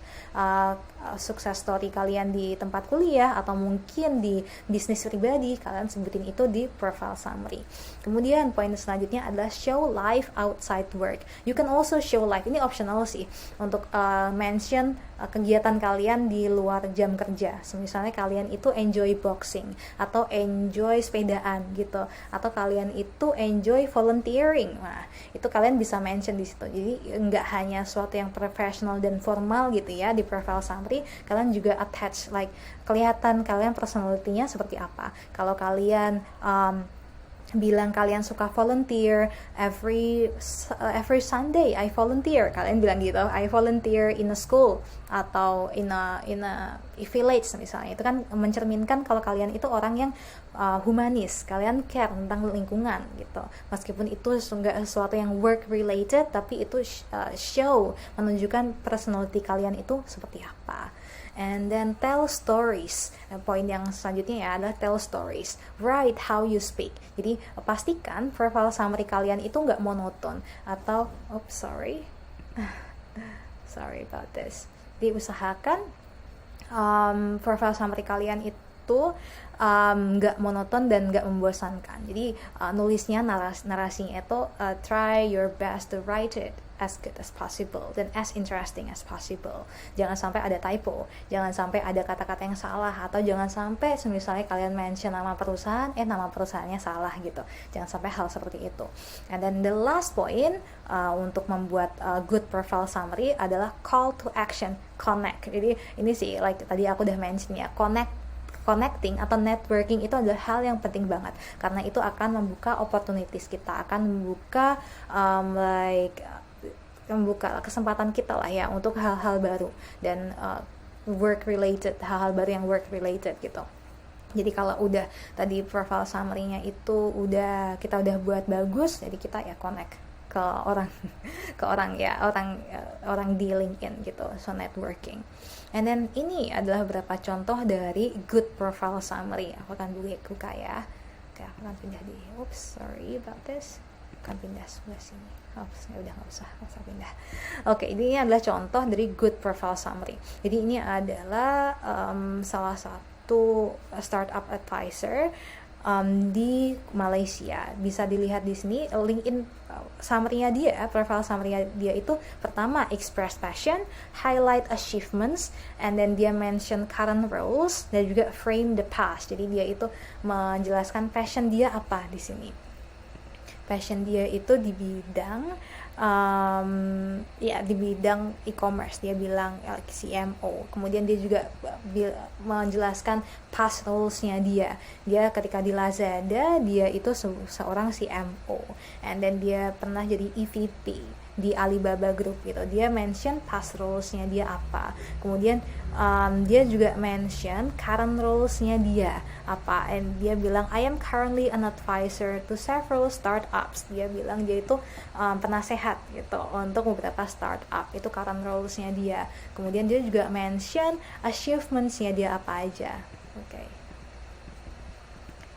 Speaker 1: story kalian di tempat kuliah, atau mungkin di bisnis pribadi, kalian sebutin itu di profile summary. Kemudian poin selanjutnya adalah show life outside work. You can also show life, ini optional sih, untuk mention kegiatan kalian di luar jam kerja. Misalnya kalian itu enjoy boxing, atau enjoy sepedaan gitu, atau kalian itu enjoy volunteering. Nah, itu kalian bisa mention di situ. Jadi nggak hanya suatu yang profesional dan formal gitu ya di profile summary, kalian juga attach like kelihatan kalian personality-nya seperti apa. Kalau kalian bilang kalian suka volunteer, every Sunday I volunteer, kalian bilang gitu, I volunteer in a school atau in a village misalnya. Itu kan mencerminkan kalau kalian itu orang yang humanis, kalian care tentang lingkungan gitu. Meskipun itu enggak sesuatu yang work related, tapi itu show, menunjukkan personality kalian itu seperti apa. And then tell stories. Poin yang selanjutnya ya adalah tell stories. Write how you speak. Jadi pastikan profile summary kalian itu nggak monoton atau sorry about this. Jadi usahakan profile summary kalian itu nggak monoton dan nggak membosankan. Jadi nulisnya narasinya itu try your best to write it as good as possible dan as interesting as possible. Jangan sampai ada typo, jangan sampai ada kata-kata yang salah, atau jangan sampai misalnya kalian mention nama perusahaan, nama perusahaannya salah gitu. Jangan sampai hal seperti itu. And then the last point untuk membuat good profile summary adalah call to action, connect. Jadi ini sih like tadi aku udah mention ya, connecting atau networking itu adalah hal yang penting banget, karena itu akan membuka opportunities kita, akan membuka membuka kesempatan kita lah ya untuk hal-hal baru dan work related, hal-hal baru yang work related gitu. Jadi kalau udah tadi profile summary-nya itu kita udah buat bagus, jadi kita ya connect ke orang ke orang ya orang di LinkedIn gitu, so networking. And then ini adalah beberapa contoh dari good profile summary. Aku akan buka ya. Oke, aku akan pindah di sorry about this. Akan pindah sebelah sini. Udah nggak usah pindah. Oke, ini adalah contoh dari good profile summary. Jadi ini adalah salah satu startup advisor di Malaysia. Bisa dilihat di sini LinkedIn summary-nya dia, profile summary-nya dia itu pertama express passion, highlight achievements, and then dia mention current roles dan juga frame the past. Jadi dia itu menjelaskan passion dia apa di sini. Passion dia itu di bidang di bidang e-commerce, dia bilang CMO. Kemudian dia juga menjelaskan past roles-nya dia ketika di Lazada dia itu seorang CMO, and then dia pernah jadi EVP di Alibaba Group gitu. Dia mention past roles-nya dia apa, kemudian dia juga mention current roles-nya dia apa, and dia bilang I am currently an advisor to several startups. Dia bilang dia itu penasehat gitu untuk beberapa startup, itu current roles-nya dia. Kemudian dia juga mention achievements-nya dia apa aja. Oke.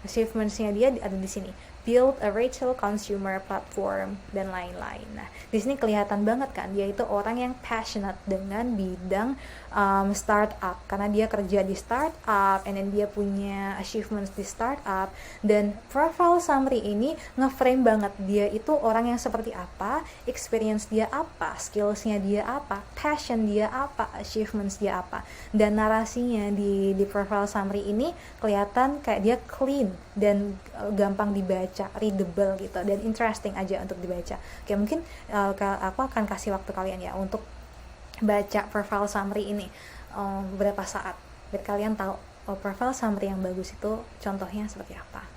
Speaker 1: Achievements-nya dia ada di sini, build a retail consumer platform dan lain-lain. Nah, di sini kelihatan banget kan dia itu orang yang passionate dengan bidang startup, karena dia kerja di startup, and then dia punya achievements di startup. Dan profile summary ini ngeframe banget dia itu orang yang seperti apa, experience dia apa, skillsnya dia apa, passion dia apa, achievements dia apa. Dan narasinya di profile summary ini kelihatan kayak dia clean dan gampang dibaca, readable gitu, dan interesting aja untuk dibaca. Oke, mungkin aku akan kasih waktu kalian ya untuk baca profile summary ini beberapa saat biar kalian tahu profile summary yang bagus itu contohnya seperti apa.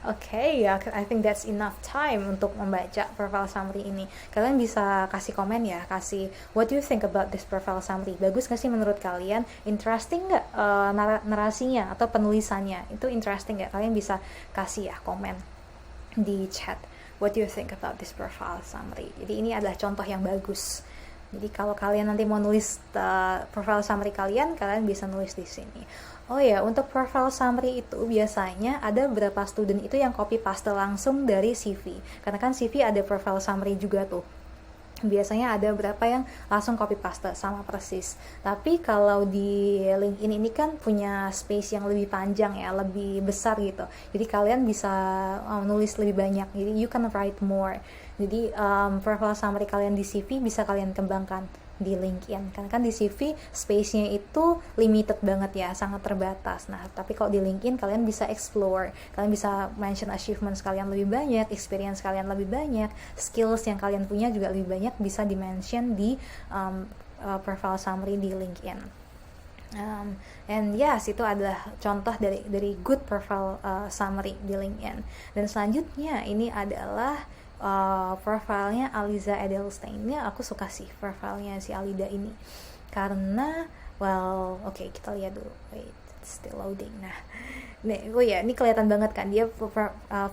Speaker 1: Oke, ya, I think that's enough time untuk membaca profile summary ini. Kalian bisa kasih komen ya, kasih what do you think about this profile summary. Bagus gak sih menurut kalian? Interesting gak narasinya atau penulisannya? Itu interesting gak? Kalian bisa kasih ya komen di chat. What do you think about this profile summary? Jadi ini adalah contoh yang bagus. Jadi kalau kalian nanti mau nulis profile summary kalian bisa nulis di sini. Oh ya, untuk profile summary itu biasanya ada beberapa student itu yang copy paste langsung dari CV. Karena kan CV ada profile summary juga tuh. Biasanya ada beberapa yang langsung copy paste sama persis. Tapi kalau di LinkedIn ini kan punya space yang lebih panjang ya, lebih besar gitu. Jadi kalian bisa nulis lebih banyak. Jadi you can write more. Jadi profile summary kalian di CV bisa kalian kembangkan di LinkedIn. Karena kan di CV space-nya itu limited banget ya, sangat terbatas. Nah, tapi kalau di LinkedIn kalian bisa explore, kalian bisa mention achievements kalian lebih banyak, experience kalian lebih banyak, skills yang kalian punya juga lebih banyak bisa di-mention di profile summary di LinkedIn. And yes, itu adalah contoh dari good profile summary di LinkedIn. Dan selanjutnya ini adalah profilnya Aliza Edelstein. Ini aku suka sih profilnya si Alida ini karena oke, kita lihat dulu. Wait, it's still loading. Nah, ini kelihatan banget kan dia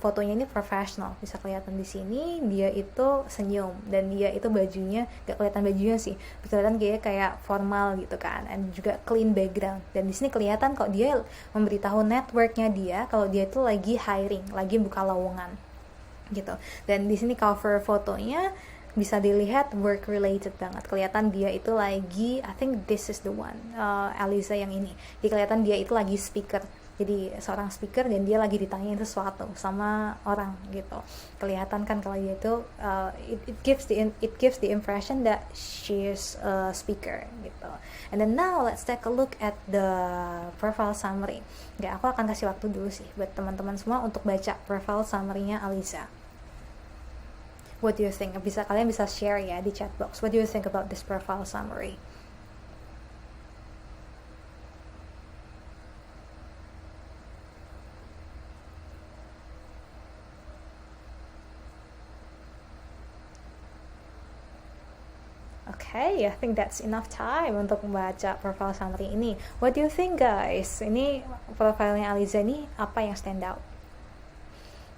Speaker 1: fotonya ini professional, bisa kelihatan di sini dia itu senyum dan dia itu bajunya gak kelihatan bajunya sih, kelihatan kayak formal gitu kan, dan juga clean background. Dan di sini kelihatan kok dia memberitahu networknya dia kalau dia itu lagi hiring, lagi buka lowongan gitu. Dan di sini cover fotonya bisa dilihat work related banget, kelihatan dia itu lagi, I think this is the one, Aliza yang ini. Jadi kelihatan dia itu lagi speaker, jadi seorang speaker dan dia lagi ditanyain sesuatu sama orang gitu. Kelihatan kan kalau dia itu it gives the impression that she is a speaker gitu. And then now let's take a look at the profile summary. Aku akan kasih waktu dulu sih buat teman-teman semua untuk baca profile summary-nya Aliza. What do you think? Kalian bisa share ya di chat box. What do you think about this profile summary? Okay, I think that's enough time untuk membaca profile summary ini. What do you think, guys? Ini profilnya Aliza ini apa yang stand out?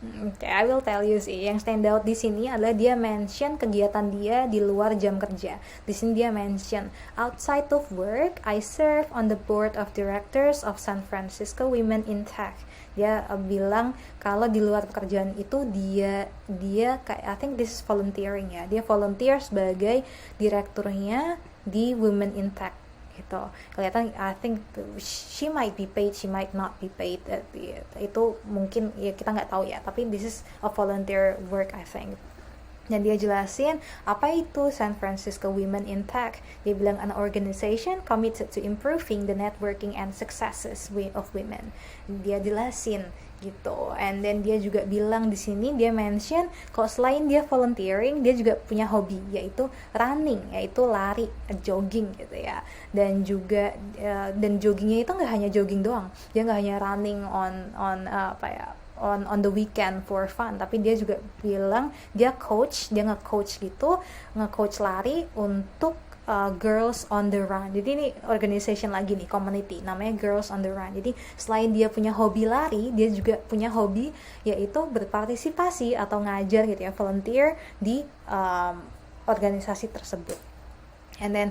Speaker 1: Okay, I will tell you sih. Yang stand out di sini adalah dia mention kegiatan dia di luar jam kerja. Di sini dia mention outside of work, I serve on the board of directors of San Francisco Women in Tech. Dia bilang kalau di luar pekerjaan itu dia kayak I think this is volunteering ya. Dia volunteer sebagai direkturnya di Women in Tech gitu. Kelihatan I think she might be paid, she might not be paid. Itu mungkin ya kita nggak tahu ya, tapi this is a volunteer work I think. Dan dia jelasin apa itu San Francisco Women in Tech. Dia bilang an organization committed to improving the networking and successes of women. Dia jelasin gitu. And then dia juga bilang di sini dia mention kalau selain dia volunteering, dia juga punya hobi yaitu running, yaitu lari, jogging gitu ya. Dan juga dan joggingnya itu nggak hanya jogging doang. Dia nggak hanya running on the weekend for fun, tapi dia juga bilang dia nge-coach gitu, nge-coach lari untuk Girls on the Run. Jadi ini organization lagi nih, community namanya Girls on the Run. Jadi selain dia punya hobi lari, dia juga punya hobi yaitu berpartisipasi atau ngajar gitu ya, volunteer di organisasi tersebut. And then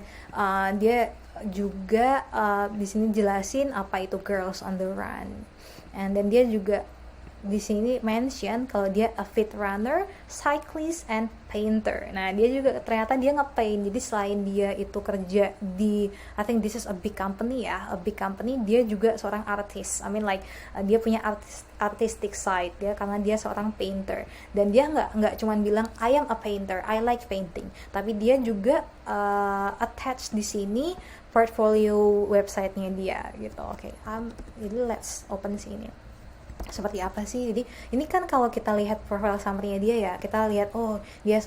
Speaker 1: dia juga di sini jelasin apa itu Girls on the Run. And then dia juga di sini mention kalau dia a fit runner, cyclist, and painter. Nah, dia juga ternyata dia nge-paint. Jadi selain dia itu kerja di I think this is a big company ya, a big company, dia juga seorang artist. I mean like dia punya artistic side ya, karena dia seorang painter. Dan dia nggak cuman bilang I am a painter, I like painting, tapi dia juga attach di sini portfolio website-nya dia gitu. Oke, jadi let's open sini. Seperti apa sih? Jadi ini kan kalau kita lihat profile summary-nya dia ya, kita lihat oh dia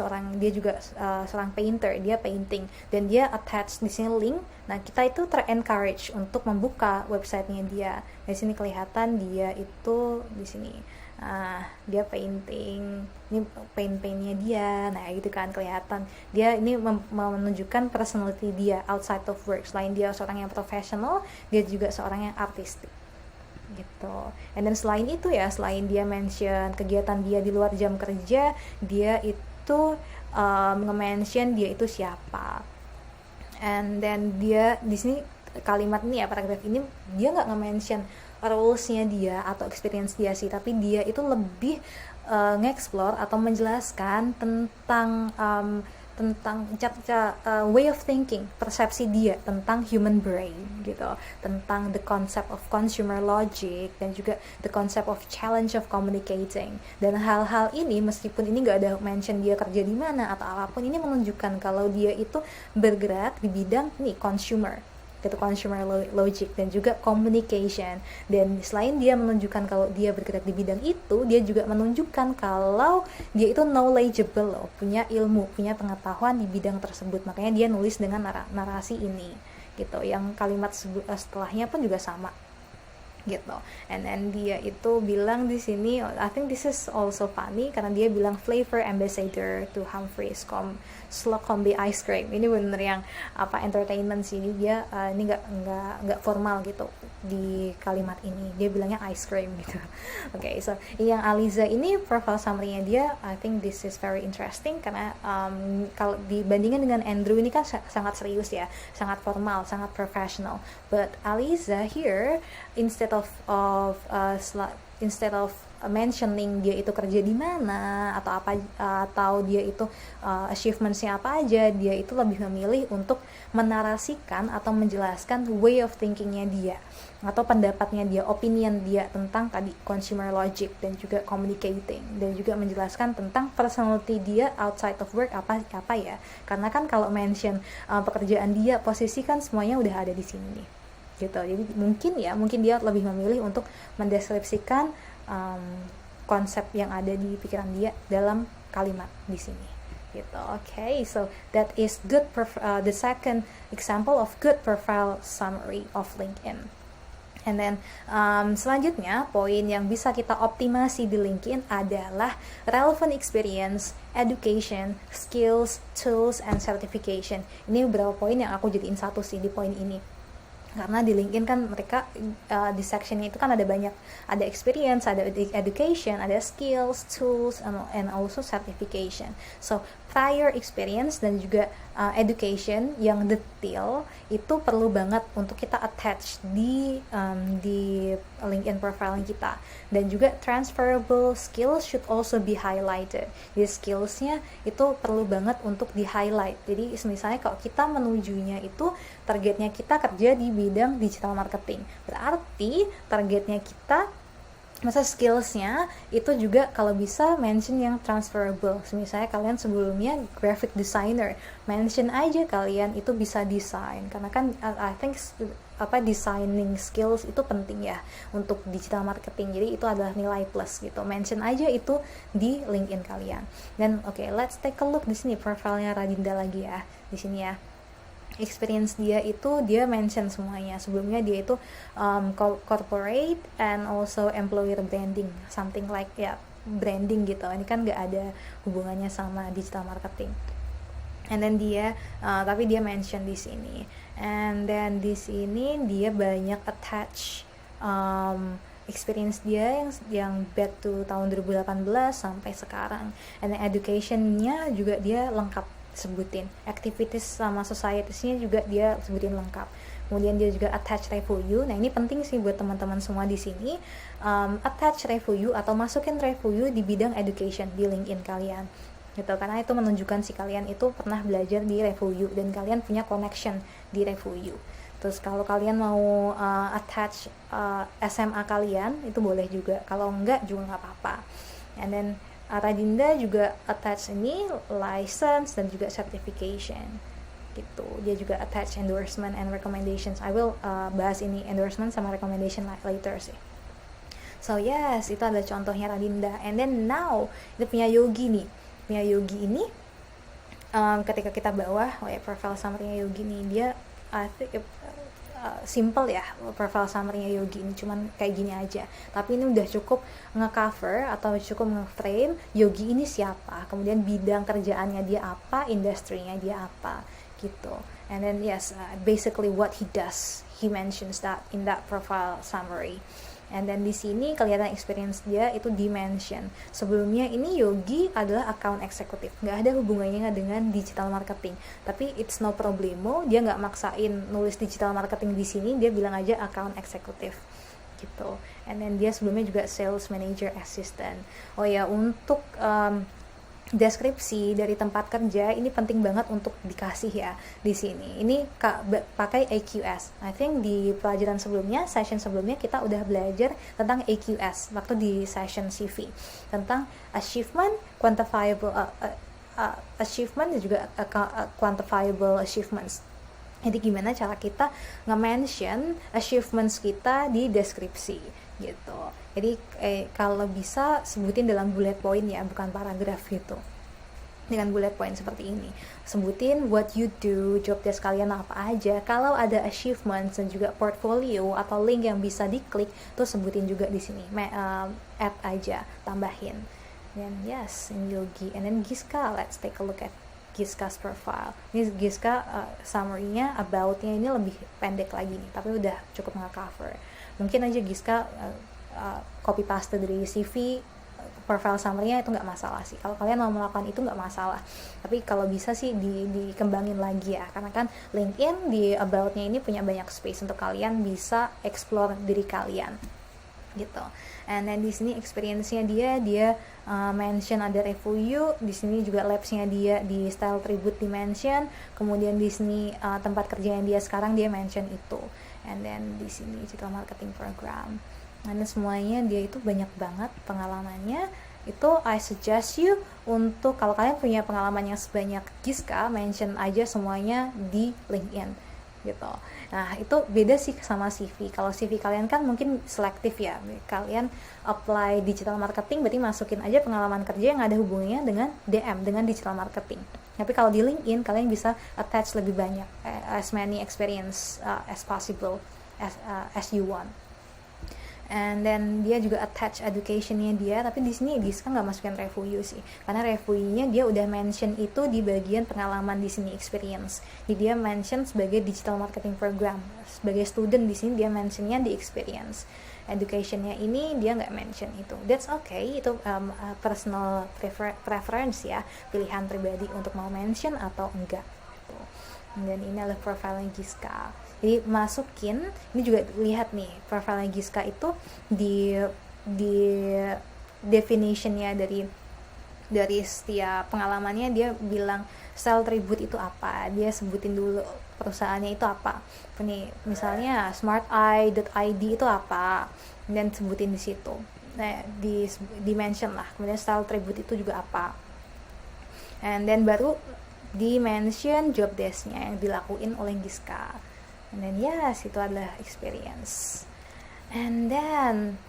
Speaker 1: juga seorang painter, dia painting dan dia attach di sini link. Nah, kita itu ter-encourage untuk membuka website-nya dia. Di sini kelihatan dia itu di sini. Dia painting, ini paint-paintnya dia. Nah, gitu kan kelihatan. Dia ini menunjukkan personality dia outside of work. Selain dia seorang yang profesional, dia juga seorang yang artistik. Gitu. And then selain itu ya, selain dia mention kegiatan dia di luar jam kerja, dia itu nge-mention dia itu siapa. And then dia di sini kalimat ini ya, paragraf ini dia nggak nge-mention roles-nya dia atau experience dia sih, tapi dia itu lebih nge-explore atau menjelaskan tentang way of thinking, persepsi dia tentang human brain gitu, tentang the concept of consumer logic dan juga the concept of challenge of communicating. Dan hal-hal ini meskipun ini nggak ada mention dia kerja di mana atau apapun, ini menunjukkan kalau dia itu bergerak di bidang consumer gitu, consumer logic dan juga communication. Dan selain dia menunjukkan kalau dia bergerak di bidang itu, dia juga menunjukkan kalau dia itu knowledgeable loh, punya ilmu, punya pengetahuan di bidang tersebut. Makanya dia nulis dengan narasi ini gitu. Yang kalimat setelahnya pun juga sama gitu. And then dia itu bilang di sini, I think this is also funny karena dia bilang flavor ambassador to Humphreys Slocombe Ice Cream. Ini bener yang entertainment sih. Dia ini nggak formal gitu di kalimat ini. Dia bilangnya ice cream gitu. Okay, so yang Aliza ini profile summary-nya dia, I think this is very interesting karena kalau dibandingkan dengan Andrew ini kan sangat serius ya, sangat formal, sangat professional. But Aliza here instead of mentioning dia itu kerja di mana atau apa atau dia itu achievements-nya apa aja, dia itu lebih memilih untuk menarasikan atau menjelaskan way of thinking-nya dia atau pendapatnya dia, opinion dia tentang tadi consumer logic dan juga communicating, dan juga menjelaskan tentang personality dia outside of work apa ya, karena kan kalau mention pekerjaan dia, posisi kan semuanya udah ada di sini nih gitu. Jadi mungkin dia lebih memilih untuk mendeskripsikan konsep yang ada di pikiran dia dalam kalimat di sini gitu. Okay, so that is the second example of good profile summary of LinkedIn. And then selanjutnya poin yang bisa kita optimasi di LinkedIn adalah relevant experience, education, skills, tools, and certification. Ini beberapa poin yang aku jadiin satu sih di poin ini. Karena di LinkedIn kan mereka di sectionnya itu kan ada banyak, ada experience, ada education, ada skills, tools, and also certification. So prior experience dan juga education yang detail itu perlu banget untuk kita attach di LinkedIn profile kita. Dan juga transferable skills should also be highlighted. Jadi skillsnya itu perlu banget untuk di highlight. Jadi misalnya kalau kita menujunya itu targetnya kita kerja di bidang digital marketing, berarti targetnya kita masa skillsnya itu juga kalau bisa mention yang transferable. Misalnya kalian sebelumnya graphic designer, mention aja kalian itu bisa desain, karena kan I think designing skills itu penting ya untuk digital marketing. Jadi itu adalah nilai plus gitu. Mention aja itu di LinkedIn kalian. Dan oke, let's take a look di sini profilnya Radinda lagi ya di sini ya. Experience dia itu dia mention semuanya. Sebelumnya dia itu corporate and also employer branding, something like ya branding gitu. Ini kan nggak ada hubungannya sama digital marketing. And then dia tapi dia mention di sini. And then di sini dia banyak attach experience dia yang back to tahun 2018 sampai sekarang. And then education-nya juga dia lengkap sebutin, activities sama societies-nya juga dia sebutin lengkap. Kemudian dia juga attach review. Nah ini penting sih buat teman-teman semua di sini, attach review atau masukin review di bidang education di LinkedIn kalian gitu, karena itu menunjukkan si kalian itu pernah belajar di review dan kalian punya connection di review. Terus kalau kalian mau attach SMA kalian itu boleh juga, kalau enggak juga nggak apa-apa. And then Radinda juga attach ini license dan juga certification gitu. Dia juga attach endorsement and recommendations. I will bahas ini endorsement sama recommendation later sih. So yes, itu adalah contohnya Radinda. And then now itu punya Yogi nih. Punya Yogi ini ketika kita bawah profile summary-nya Yogi nih, dia I think simple ya profile summary-nya Yogi ini, cuman kayak gini aja, tapi ini udah cukup nge-cover atau cukup nge-frame Yogi ini siapa, kemudian bidang kerjaannya dia apa, industrinya dia apa gitu. And then yes, basically what he does, he mentions that in that profile summary. And then di sini kelihatan experience dia itu dimension. Sebelumnya ini Yogi adalah account executive, nggak ada hubungannya dengan digital marketing. Tapi it's no problemo, dia nggak maksain nulis digital marketing di sini, dia bilang aja account executive gitu. And then dia sebelumnya juga sales manager assistant. Oh ya, untuk deskripsi dari tempat kerja ini penting banget untuk dikasih ya di sini. Ini pakai AQS. I think di pelajaran sebelumnya, session sebelumnya kita udah belajar tentang AQS waktu di session CV, tentang achievement, quantifiable achievement dan juga quantifiable achievements. Jadi gimana cara kita nge-mention achievements kita di deskripsi gitu. Jadi kalau bisa sebutin dalam bullet point ya, bukan paragraf gitu. Dengan bullet point seperti ini, sebutin what you do, job desk kalian apa aja. Kalau ada achievements dan juga portfolio atau link yang bisa diklik, tuh sebutin juga di sini. Add aja, tambahin. Dan yes, in Yogi. And then Giska, let's take a look at Giska's profile. Ini Giska summary-nya, about-nya ini lebih pendek lagi nih, tapi udah cukup nge-cover. Mungkin aja Giska copy paste dari CV, profile summary-nya itu nggak masalah sih. Kalau kalian mau melakukan itu nggak masalah. Tapi kalau bisa sih dikembangin lagi ya, karena kan LinkedIn di about-nya ini punya banyak space untuk kalian bisa explore diri kalian gitu. And then di sini experience-nya dia mention ada review, di sini juga labs-nya dia di style tribute dimension, kemudian di sini tempat kerja yang dia sekarang dia mention itu. And then di sini digital marketing program. Nah, semuanya dia itu banyak banget pengalamannya. Itu I suggest you untuk kalau kalian punya pengalaman yang sebanyak Giska, mention aja semuanya di LinkedIn gitu. Nah, itu beda sih sama CV. Kalau CV kalian kan mungkin selektif ya. Kalian apply digital marketing berarti masukin aja pengalaman kerja yang ada hubungannya dengan DM, dengan digital marketing. Tapi kalau di LinkedIn kalian bisa attach lebih banyak, as many experience as possible as you want And then dia juga attach educationnya dia, tapi di sini Giska nggak masukin review sih, karena reviewnya dia udah mention itu di bagian pengalaman di sini, experience. Jadi dia mention sebagai digital marketing program, sebagai student di sini dia mentionnya di experience. Educationnya ini dia nggak mention itu. That's okay, itu personal preference ya, pilihan pribadi untuk mau mention atau enggak. Dan ini adalah profilnya Giska. Jadi masukin, ini juga lihat nih profilnya Giska itu di definitionnya dari setiap pengalamannya, dia bilang style tribute itu apa, dia sebutin dulu perusahaannya itu apa. Nih misalnya smarteye.id itu apa, dan sebutin di situ. Nah di mention lah, kemudian style tribute itu juga apa, and then baru di mention job desk-nya yang dilakuin oleh Giska. And then yes, itu adalah experience. And then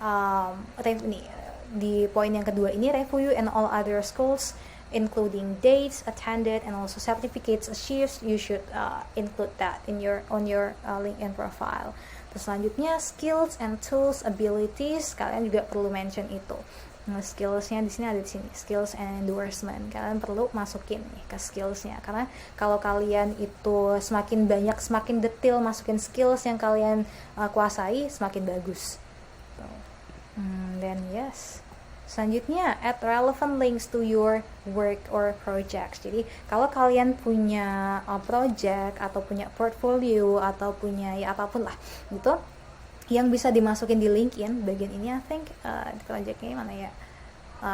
Speaker 1: di poin yang kedua ini, review and all other schools including dates attended and also certificates achieved, you should include that on your LinkedIn profile. Terus selanjutnya skills and tools, abilities, kalian juga perlu mention itu. Nah, skillsnya di sini ada di sini, skills and endorsement. Kalian perlu masukin nih ke skillsnya, karena kalau kalian itu semakin banyak, semakin detail masukin skills yang kalian kuasai, semakin bagus. Then yes, selanjutnya add relevant links to your work or projects. Jadi kalau kalian punya project atau punya portfolio atau punya ya apapun lah gitu yang bisa dimasukin di LinkedIn bagian ini, I think di projectnya mana ya,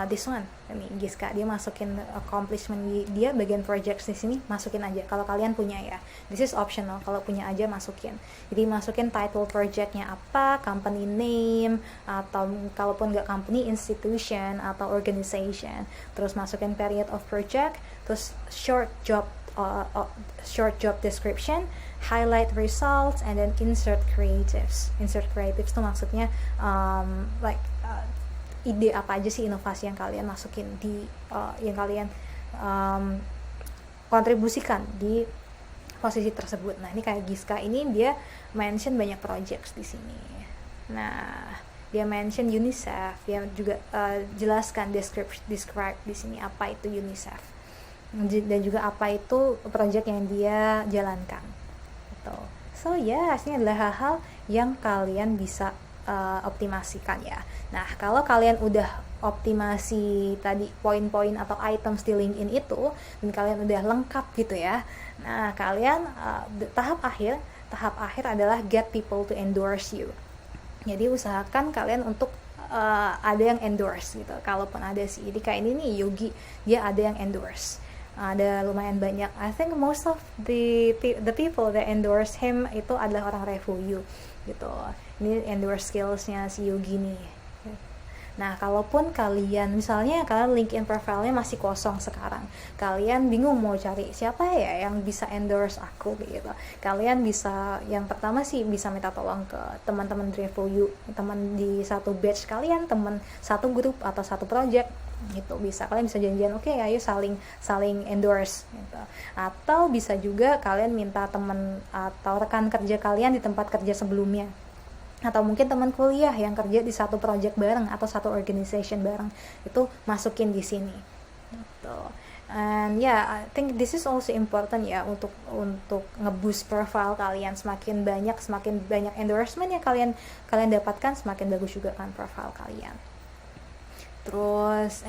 Speaker 1: this one, ini Giska dia masukin accomplishment dia bagian projects di sini, masukin aja kalau kalian punya ya. This is optional, kalau punya aja masukin. Jadi masukin title projectnya apa, company name, atau kalaupun nggak company, institution atau organization. Terus masukin period of project, terus short job description, highlight results, and then insert creatives. Insert creatives itu maksudnya ide apa aja sih inovasi yang kalian masukin di yang kalian kontribusikan di posisi tersebut. Nah ini kayak Giska ini dia mention banyak projects di sini. Nah dia mention UNICEF, dia juga jelaskan describe di sini apa itu UNICEF dan juga apa itu project yang dia jalankan gitu. So ya, ini adalah hal-hal yang kalian bisa optimasikan ya. Nah kalau kalian udah optimasi tadi poin-poin atau items di LinkedIn itu dan kalian udah lengkap gitu ya, nah kalian tahap akhir adalah get people to endorse you. Jadi usahakan kalian untuk ada yang endorse gitu, kalaupun ada sih. Jadi kayak ini nih Yogi, dia ada yang endorse, ada lumayan banyak. I think most of the people that endorse him itu adalah orang review gitu. Ini endorse skillsnya si Yogi nih. Nah kalaupun kalian misalnya kalian LinkedIn profile-nya masih kosong sekarang, kalian bingung mau cari siapa ya yang bisa endorse aku gitu, kalian bisa, yang pertama sih bisa minta tolong ke teman-teman review, teman di satu batch kalian, teman satu grup atau satu project gitu. Bisa kalian bisa janjian, oke, ayo saling endorse gitu. Atau bisa juga kalian minta teman atau rekan kerja kalian di tempat kerja sebelumnya, atau mungkin teman kuliah yang kerja di satu project bareng atau satu organization bareng, itu masukin di sini gitu. And I think this is also important ya untuk nge-boost profile kalian. Semakin banyak endorsement yang kalian dapatkan, semakin bagus juga kan profile kalian. Terus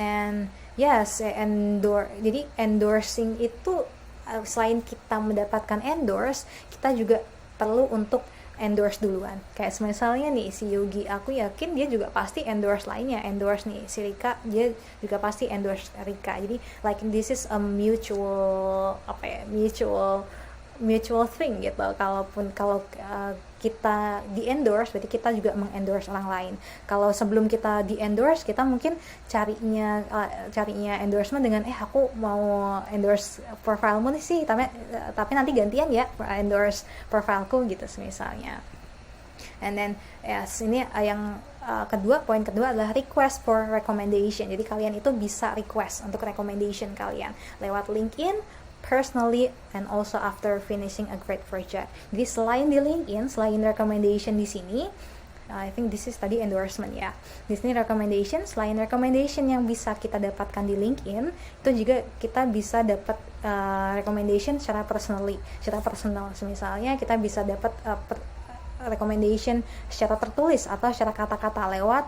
Speaker 1: jadi endorsing itu selain kita mendapatkan endorse, kita juga perlu untuk endorse duluan. Kayak misalnya nih si Yogi, aku yakin dia juga pasti endorse lainnya, endorse nih si Rika, dia juga pasti endorse Rika. Jadi like this is a mutual thing gitu. Kalau kita di endorse, berarti kita juga mengendorse orang lain. Kalau sebelum kita di endorse, kita mungkin carinya endorsement dengan aku mau endorse profilemu nih sih, tapi nanti gantian ya endorse profileku gitu misalnya. And then ini yang poin kedua adalah request for recommendation. Jadi kalian itu bisa request untuk recommendation kalian lewat LinkedIn, personally, and also after finishing a great project. Jadi selain di LinkedIn, selain recommendation di sini, I think this is tadi endorsement ya. Di sini recommendation, selain recommendation yang bisa kita dapatkan di LinkedIn, itu juga kita bisa dapat recommendation secara personal. Misalnya kita bisa dapat recommendation secara tertulis atau secara kata-kata lewat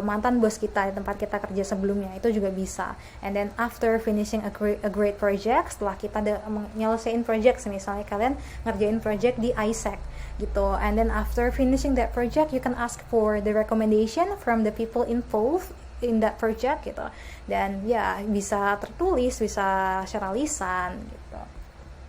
Speaker 1: mantan bos kita di tempat kita kerja sebelumnya, itu juga bisa. And then after finishing a great project, setelah kita menyelesaikan project, misalnya kalian ngerjain project di ISEC gitu, and then after finishing that project you can ask for the recommendation from the people involved in that project gitu, dan ya bisa tertulis, bisa secara lisan gitu.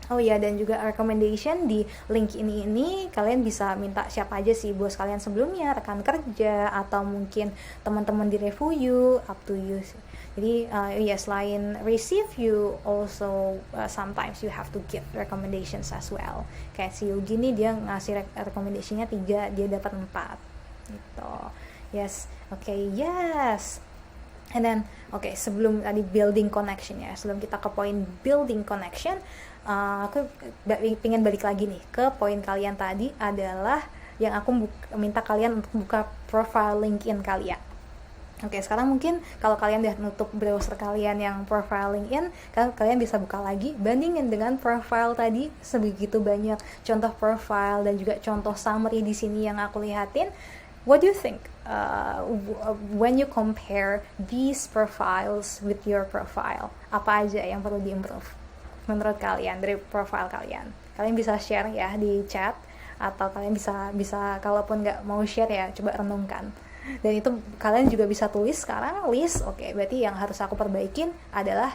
Speaker 1: Oh ya, dan juga recommendation di link ini kalian bisa minta siapa aja sih, bos kalian sebelumnya, rekan kerja, atau mungkin teman-teman di review you, up to you sih. Jadi ya selain receive, you also sometimes you have to give recommendations as well. Kayak si Yogi nih, dia ngasih recommendation-nya 3, dia dapat 4 gitu. Yes, okay, yes. And then, okay, sebelum tadi building connection ya, sebelum kita ke poin building connection, aku pengen balik lagi nih ke poin kalian tadi, adalah yang aku minta kalian untuk buka profile LinkedIn kalian. Oke, sekarang mungkin kalau kalian udah nutup browser kalian yang profile LinkedIn, kalian bisa buka lagi, bandingin dengan profile tadi, sebegitu banyak contoh profile dan juga contoh summary di sini yang aku lihatin. What do you think when you compare these profiles with your profile? Apa aja yang perlu diimprove menurut kalian dari profile kalian? Kalian bisa share ya di chat, atau kalian bisa kalaupun nggak mau share ya coba renungkan. Dan itu kalian juga bisa tulis sekarang list. Oke, berarti yang harus aku perbaikin adalah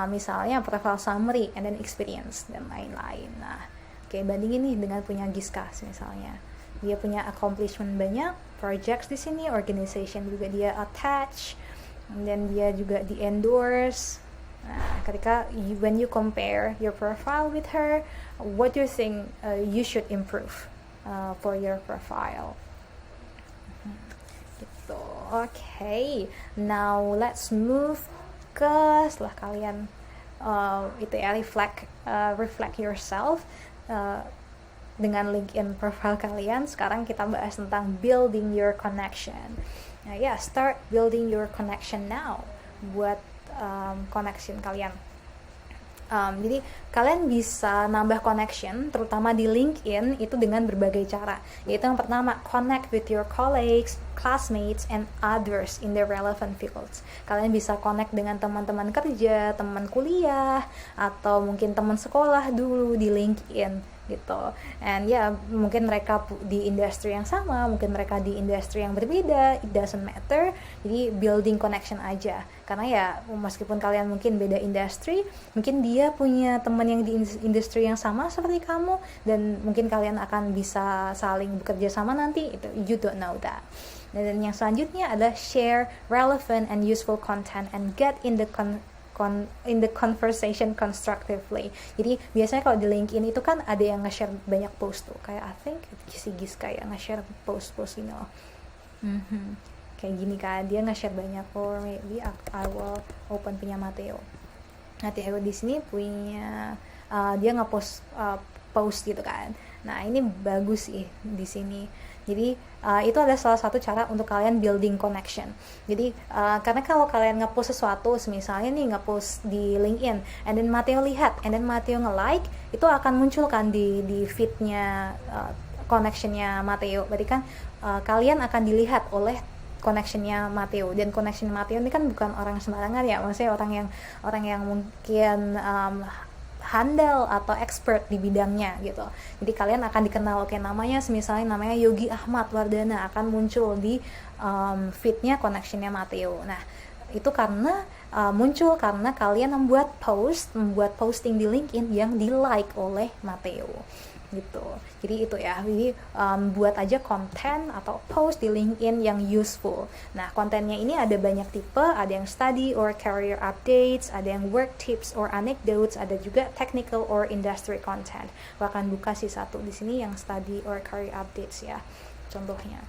Speaker 1: misalnya profile summary and then experience dan lain-lain. Nah, oke, bandingin nih dengan punya Giska misalnya. Dia punya accomplishment banyak, projects di sini, organization juga dia attach, dan dia juga di endorse. Nah, ketika when you compare your profile with her, what do you think you should improve for your profile? Gitu. Okay, now let's move ke setelah kalian itu ya reflect yourself dengan LinkedIn profile kalian. Sekarang kita bahas tentang building your connection. Nah ya, start building your connection now. Buat connection kalian. Jadi kalian bisa nambah connection, terutama di LinkedIn itu dengan berbagai cara. Yaitu yang pertama, connect with your colleagues, classmates, and others in the relevant fields. Kalian bisa connect dengan teman-teman kerja, teman kuliah, atau mungkin teman sekolah dulu di LinkedIn gitu. And ya, mungkin mereka di industri yang sama, mungkin mereka di industri yang berbeda, it doesn't matter. Jadi building connection aja. Karena ya meskipun kalian mungkin beda industri, mungkin dia punya teman yang di industri yang sama seperti kamu, dan mungkin kalian akan bisa saling bekerja sama nanti. Itu you don't know that. Dan yang selanjutnya adalah share relevant and useful content and get in the conversation constructively. Jadi biasanya kalau di LinkedIn itu kan ada yang nge-share banyak post tuh, kayak I think si Giska ya nge-share post-post gini loh. Kayak gini kan, dia nge-share banyak, or maybe I will open punya Matteo. Matteo di sini punya dia nge-post post gitu kan. Nah, ini bagus sih di sini. Jadi itu adalah salah satu cara untuk kalian building connection. Jadi karena kalau kalian nge-post sesuatu, misalnya nih nge-post di LinkedIn, and then Matteo lihat, and then Matteo nge-like, itu akan muncul kan di feed-nya connection-nya Matteo. Berarti kan kalian akan dilihat oleh connection-nya Matteo, dan connection Matteo ini kan bukan orang sembarangan ya, maksudnya orang yang mungkin handal atau expert di bidangnya gitu. Jadi kalian akan dikenal, oke, namanya misalnya namanya Yogi Ahmad Wardana, akan muncul di feed-nya connection-nya Matteo. Nah, itu karena muncul karena kalian membuat posting di LinkedIn yang di-like oleh Matteo gitu. Jadi itu ya, jadi buat aja konten atau post di LinkedIn yang useful. Nah, kontennya ini ada banyak tipe, ada yang study or career updates, ada yang work tips or anecdotes, ada juga technical or industry content. Aku akan buka sih satu di sini yang study or career updates ya, contohnya.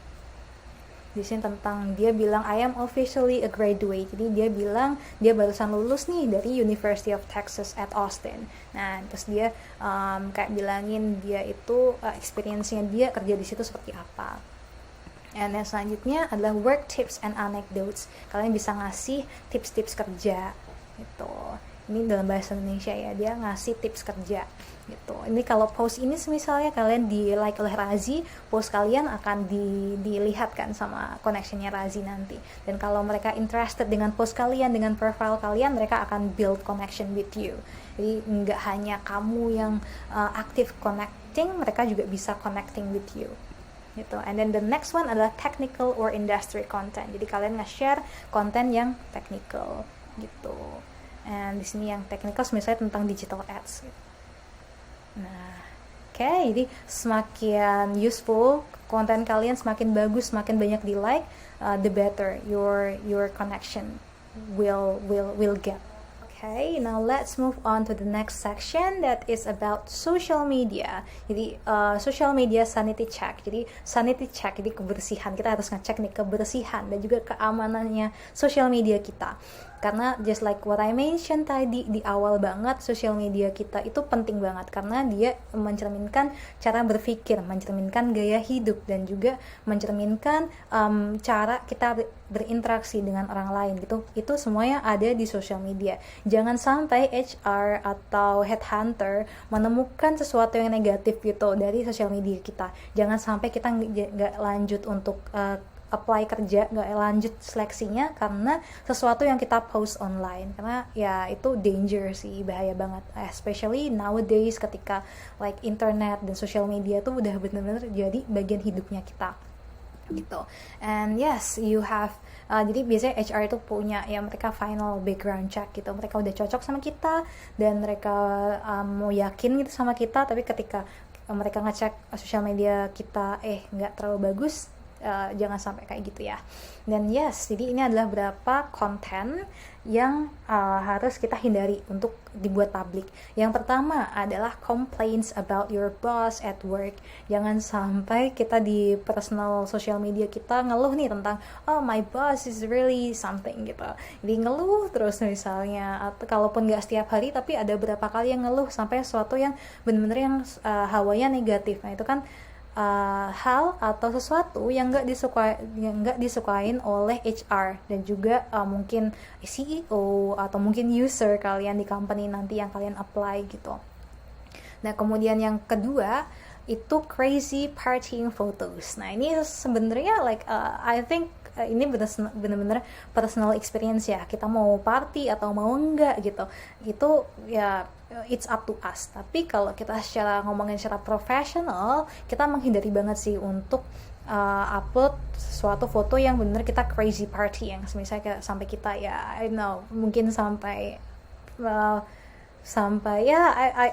Speaker 1: Di sini tentang, dia bilang I am officially a graduate. Jadi dia bilang dia barusan lulus nih dari University of Texas at Austin. Nah, terus dia kayak bilangin dia itu experience-nya dia kerja di situ seperti apa. And yang selanjutnya adalah work tips and anecdotes. Kalian bisa ngasih tips-tips kerja gitu. Ini dalam bahasa Indonesia ya, dia ngasih tips kerja gitu. Ini kalau post ini misalnya kalian di like oleh Razi, post kalian akan dilihat kan sama connectionnya Razi nanti. Dan kalau mereka interested dengan post kalian, dengan profile kalian, mereka akan build connection with you. Jadi nggak hanya kamu yang aktif connecting, mereka juga bisa connecting with you gitu. And then the next one adalah technical or industry content. Jadi kalian nge-share konten yang technical gitu. And di sini yang technical misalnya tentang digital ads gitu. Nah, jadi semakin useful konten kalian, semakin bagus, semakin banyak di like, the better your connection will get. Okay, now let's move on to the next section that is about social media. Jadi social media sanity check. Jadi sanity check, jadi kebersihan. Kita harus ngecek nih kebersihan dan juga keamanannya social media kita. Karena just like what I mentioned tadi di awal banget, social media kita itu penting banget karena dia mencerminkan cara berpikir, mencerminkan gaya hidup, dan juga mencerminkan cara kita berinteraksi dengan orang lain gitu. Itu semuanya ada di social media. Jangan sampai HR atau headhunter menemukan sesuatu yang negatif gitu dari social media kita. Jangan sampai kita nggak lanjut untuk apply kerja, nggak lanjut seleksinya karena sesuatu yang kita post online, karena ya itu danger sih, bahaya banget, especially nowadays ketika like internet dan social media tuh udah bener-bener jadi bagian hidupnya kita gitu. And yes, you have jadi biasanya HR itu punya ya, mereka final background check gitu, mereka udah cocok sama kita dan mereka mau yakin gitu sama kita, tapi ketika mereka ngecek sosial media kita nggak terlalu bagus, jangan sampai kayak gitu ya. Dan yes, jadi ini adalah beberapa konten yang harus kita hindari untuk dibuat publik. Yang pertama adalah complaints about your boss at work. Jangan sampai kita di personal social media kita ngeluh nih tentang oh my boss is really something gitu. Jadi ngeluh terus misalnya, atau kalaupun nggak setiap hari tapi ada beberapa kali yang ngeluh sampai sesuatu yang benar-benar yang hawanya negatif. Nah itu kan hal atau sesuatu yang nggak disukain oleh HR dan juga mungkin CEO atau mungkin user kalian di company nanti yang kalian apply gitu. Nah kemudian yang kedua itu crazy partying photos. Nah ini sebenarnya like I think ini benar-benar personal experience ya, kita mau party atau mau enggak gitu, itu ya it's up to us. Tapi kalau kita ngomongin secara profesional, kita menghindari banget sih untuk upload suatu foto yang benar kita crazy party, yang misalnya sampai kita ya I know mungkin sampai ya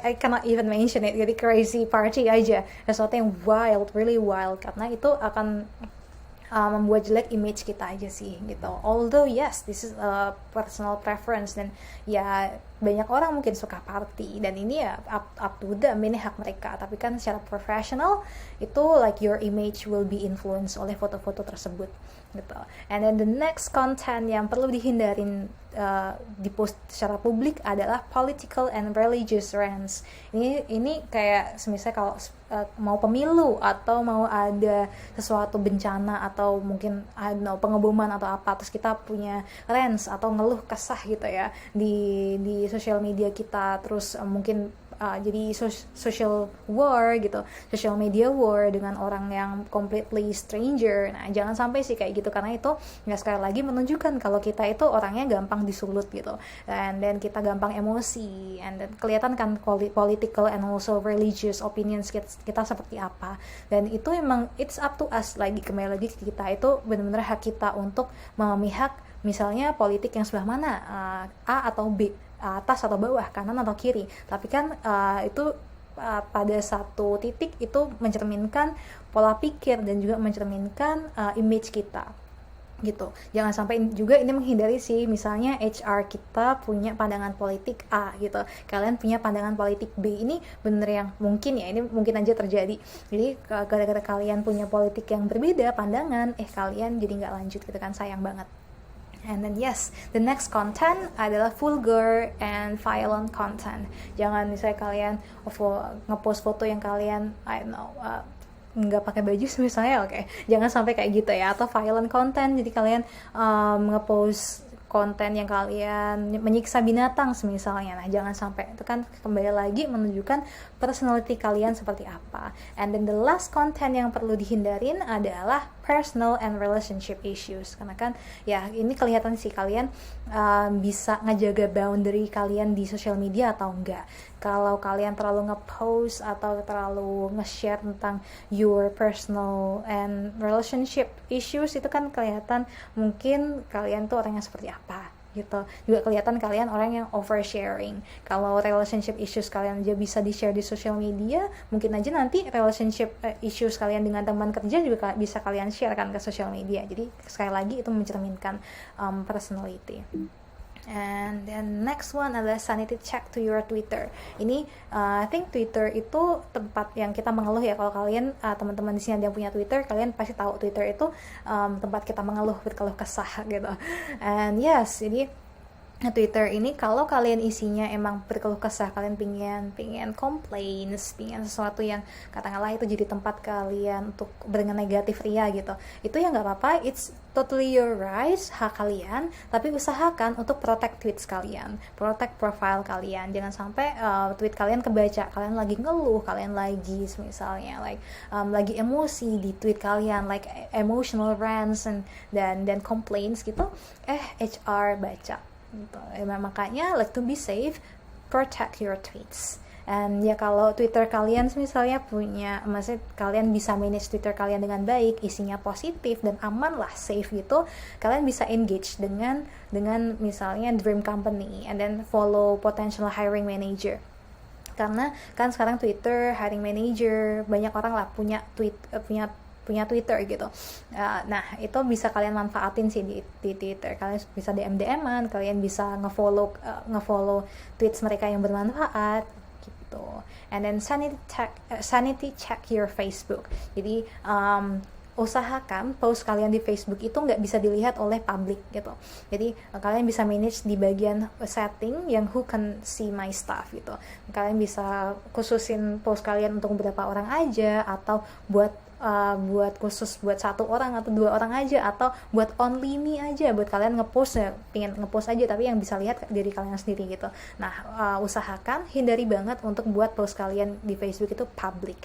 Speaker 1: I cannot even mention it, jadi crazy party aja, sesuatu yang wild, really wild, karena itu akan membuat jelek image kita aja sih gitu. Although yes, this is a personal preference, dan ya banyak orang mungkin suka party dan ini ya up to them, ini hak mereka. Tapi kan secara professional itu like your image will be influenced oleh foto-foto tersebut gitu. And then the next content yang perlu dihindarin di post secara publik adalah political and religious rants. Ini kayak misalnya kalau mau pemilu atau mau ada sesuatu bencana atau mungkin pengeboman atau apa, terus kita punya rants atau ngeluh kesah gitu ya di sosial media kita, terus mungkin jadi social war gitu, social media war dengan orang yang completely stranger. Nah jangan sampai sih kayak gitu, karena itu nggak, sekali lagi menunjukkan kalau kita itu orangnya gampang disulut gitu, and then kita gampang emosi, and then kelihatan kan political and also religious opinions kita seperti apa. Dan itu emang it's up to us, lagi kembali lagi ke kita, itu benar-benar hak kita untuk memihak misalnya politik yang sebelah mana, A atau B, atas atau bawah, kanan atau kiri. Tapi kan itu pada satu titik itu mencerminkan pola pikir dan juga mencerminkan image kita gitu. Jangan sampai juga ini menghindari sih, misalnya HR kita punya pandangan politik A gitu, kalian punya pandangan politik B. Ini bener yang mungkin ya, ini mungkin aja terjadi. Jadi gara-gara kalian punya politik yang berbeda pandangan, kalian jadi nggak lanjut gitu kan, sayang banget. And then yes, the next content adalah vulgar and violent content. Jangan misalnya kalian ngepost foto yang kalian nggak pakai baju misalnya, oke, jangan sampai kayak gitu ya. Atau violent content, jadi kalian ngepost konten yang kalian menyiksa binatang misalnya. Nah, jangan sampai. Itu kan kembali lagi menunjukkan personality kalian seperti apa. And then the last content yang perlu dihindarin adalah personal and relationship issues. Karena kan ya ini kelihatan sih kalian bisa ngejaga boundary kalian di social media atau enggak. Kalau kalian terlalu nge-post atau terlalu nge-share tentang your personal and relationship issues, itu kan kelihatan mungkin kalian tuh orang yang seperti apa gitu. Juga kelihatan kalian orang yang oversharing. Kalau relationship issues kalian aja bisa di-share di social media, mungkin aja nanti relationship issues kalian dengan teman kerja juga bisa kalian share kan ke social media. Jadi sekali lagi itu mencerminkan personality. And then next one adalah sanity check to your Twitter. Ini I think Twitter itu tempat yang kita mengeluh ya. Kalau kalian teman-teman di sini ada yang punya Twitter, kalian pasti tahu Twitter itu tempat kita mengeluh, berkeluh kesah gitu. And yes, jadi Twitter ini kalau kalian isinya emang berkeluh kesah, kalian pingin complaints, pingin sesuatu yang katakanlah itu jadi tempat kalian untuk dengan negatif ria gitu, itu ya nggak apa-apa, it's totally your right, hak kalian, tapi usahakan untuk protect tweets kalian, protect profile kalian, jangan sampai tweet kalian kebaca, kalian lagi ngeluh, kalian lagi misalnya like lagi emosi di tweet kalian, like emotional rants dan complaints gitu, HR baca gitu. Makanya like to be safe, protect your tweets. And ya kalau Twitter kalian misalnya maksudnya kalian bisa manage Twitter kalian dengan baik, isinya positif dan aman lah, safe gitu, kalian bisa engage dengan misalnya dream company and then follow potential hiring manager. Karena kan sekarang Twitter hiring manager banyak orang lah punya Twitter gitu. Nah, itu bisa kalian manfaatin sih di Twitter. Kalian bisa DM-an, kalian bisa ngefollow tweets mereka yang bermanfaat gitu. And then sanity check your Facebook. Jadi usahakan post kalian di Facebook itu nggak bisa dilihat oleh publik gitu. Jadi kalian bisa manage di bagian setting yang who can see my stuff gitu. Kalian bisa khususin post kalian untuk beberapa orang aja, atau buat khusus buat 1 orang atau 2 orang aja, atau buat only me aja, buat kalian ngepost ya, pengen ngepost aja tapi yang bisa lihat diri kalian sendiri gitu. Nah, usahakan hindari banget untuk buat post kalian di Facebook itu public.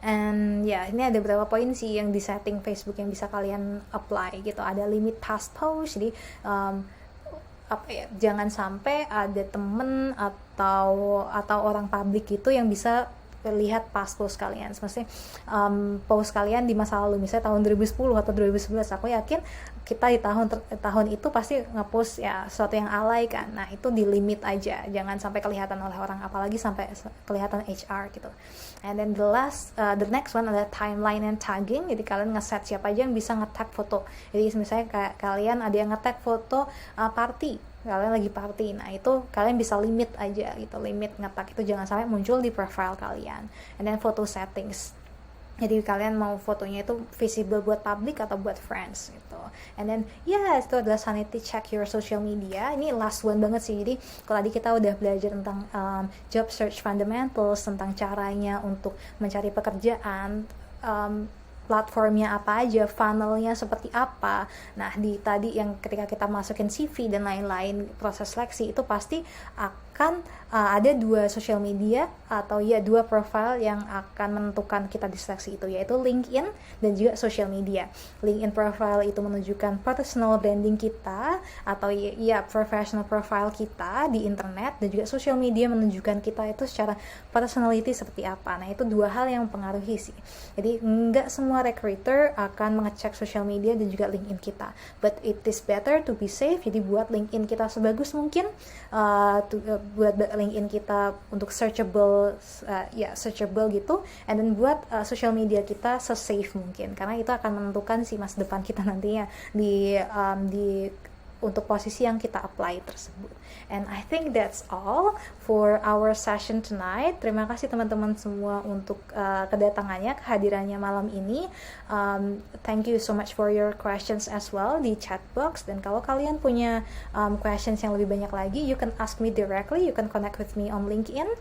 Speaker 1: And ya, ini ada beberapa poin sih yang di setting Facebook yang bisa kalian apply gitu. Ada limit past post, jadi jangan sampai ada temen atau orang publik gitu yang bisa lihat past post kalian. Maksudnya post kalian di masa lalu, misalnya tahun 2010 atau 2011, aku yakin kita di tahun itu pasti ngepost ya sesuatu yang alay kan. Nah, itu di limit aja, jangan sampai kelihatan oleh orang, apalagi sampai kelihatan HR gitu. And then the next one adalah timeline and tagging. Jadi kalian nge-set siapa aja yang bisa nge-tag foto. Jadi misalnya kayak kalian ada yang nge-tag foto party, kalian lagi party, nah itu kalian bisa limit aja gitu, limit nge-tag itu jangan sampai muncul di profile kalian. And then photo settings, jadi kalian mau fotonya itu visible buat public atau buat friends gitu. And then yes, itu adalah sanity check your social media. Ini last one banget sih. Jadi kalau tadi kita udah belajar tentang job search fundamentals, tentang caranya untuk mencari pekerjaan, platformnya apa aja, funnelnya seperti apa. Nah, tadi yang ketika kita masukin CV dan lain-lain, proses seleksi itu pasti akan ada 2 social media atau ya 2 profile yang akan menentukan kita di seleksi itu, yaitu LinkedIn dan juga social media. LinkedIn profile itu menunjukkan personal branding kita atau ya professional profile kita di internet, dan juga social media menunjukkan kita itu secara personality seperti apa. Nah, itu 2 hal yang mempengaruhi sih. Jadi nggak semua recruiter akan mengecek social media dan juga LinkedIn kita, but it is better to be safe. Jadi buat LinkedIn kita sebagus mungkin, buat LinkedIn kita untuk searchable gitu, and then buat social media kita se-safe mungkin, karena itu akan menentukan si masa depan kita nantinya di untuk posisi yang kita apply tersebut. And I think that's all for our session tonight. Terima kasih teman-teman semua untuk kedatangannya, kehadirannya malam ini. Thank you so much for your questions as well di chat box. Dan kalau kalian punya questions yang lebih banyak lagi, you can ask me directly. You can connect with me on LinkedIn.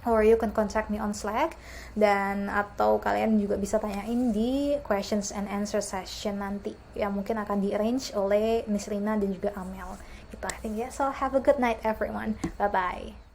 Speaker 1: or you can contact me on Slack, dan atau kalian juga bisa tanyain di questions and answer session nanti yang mungkin akan di arrange oleh Miss Rina dan juga Amel gitu. I think so have a good night everyone, bye bye.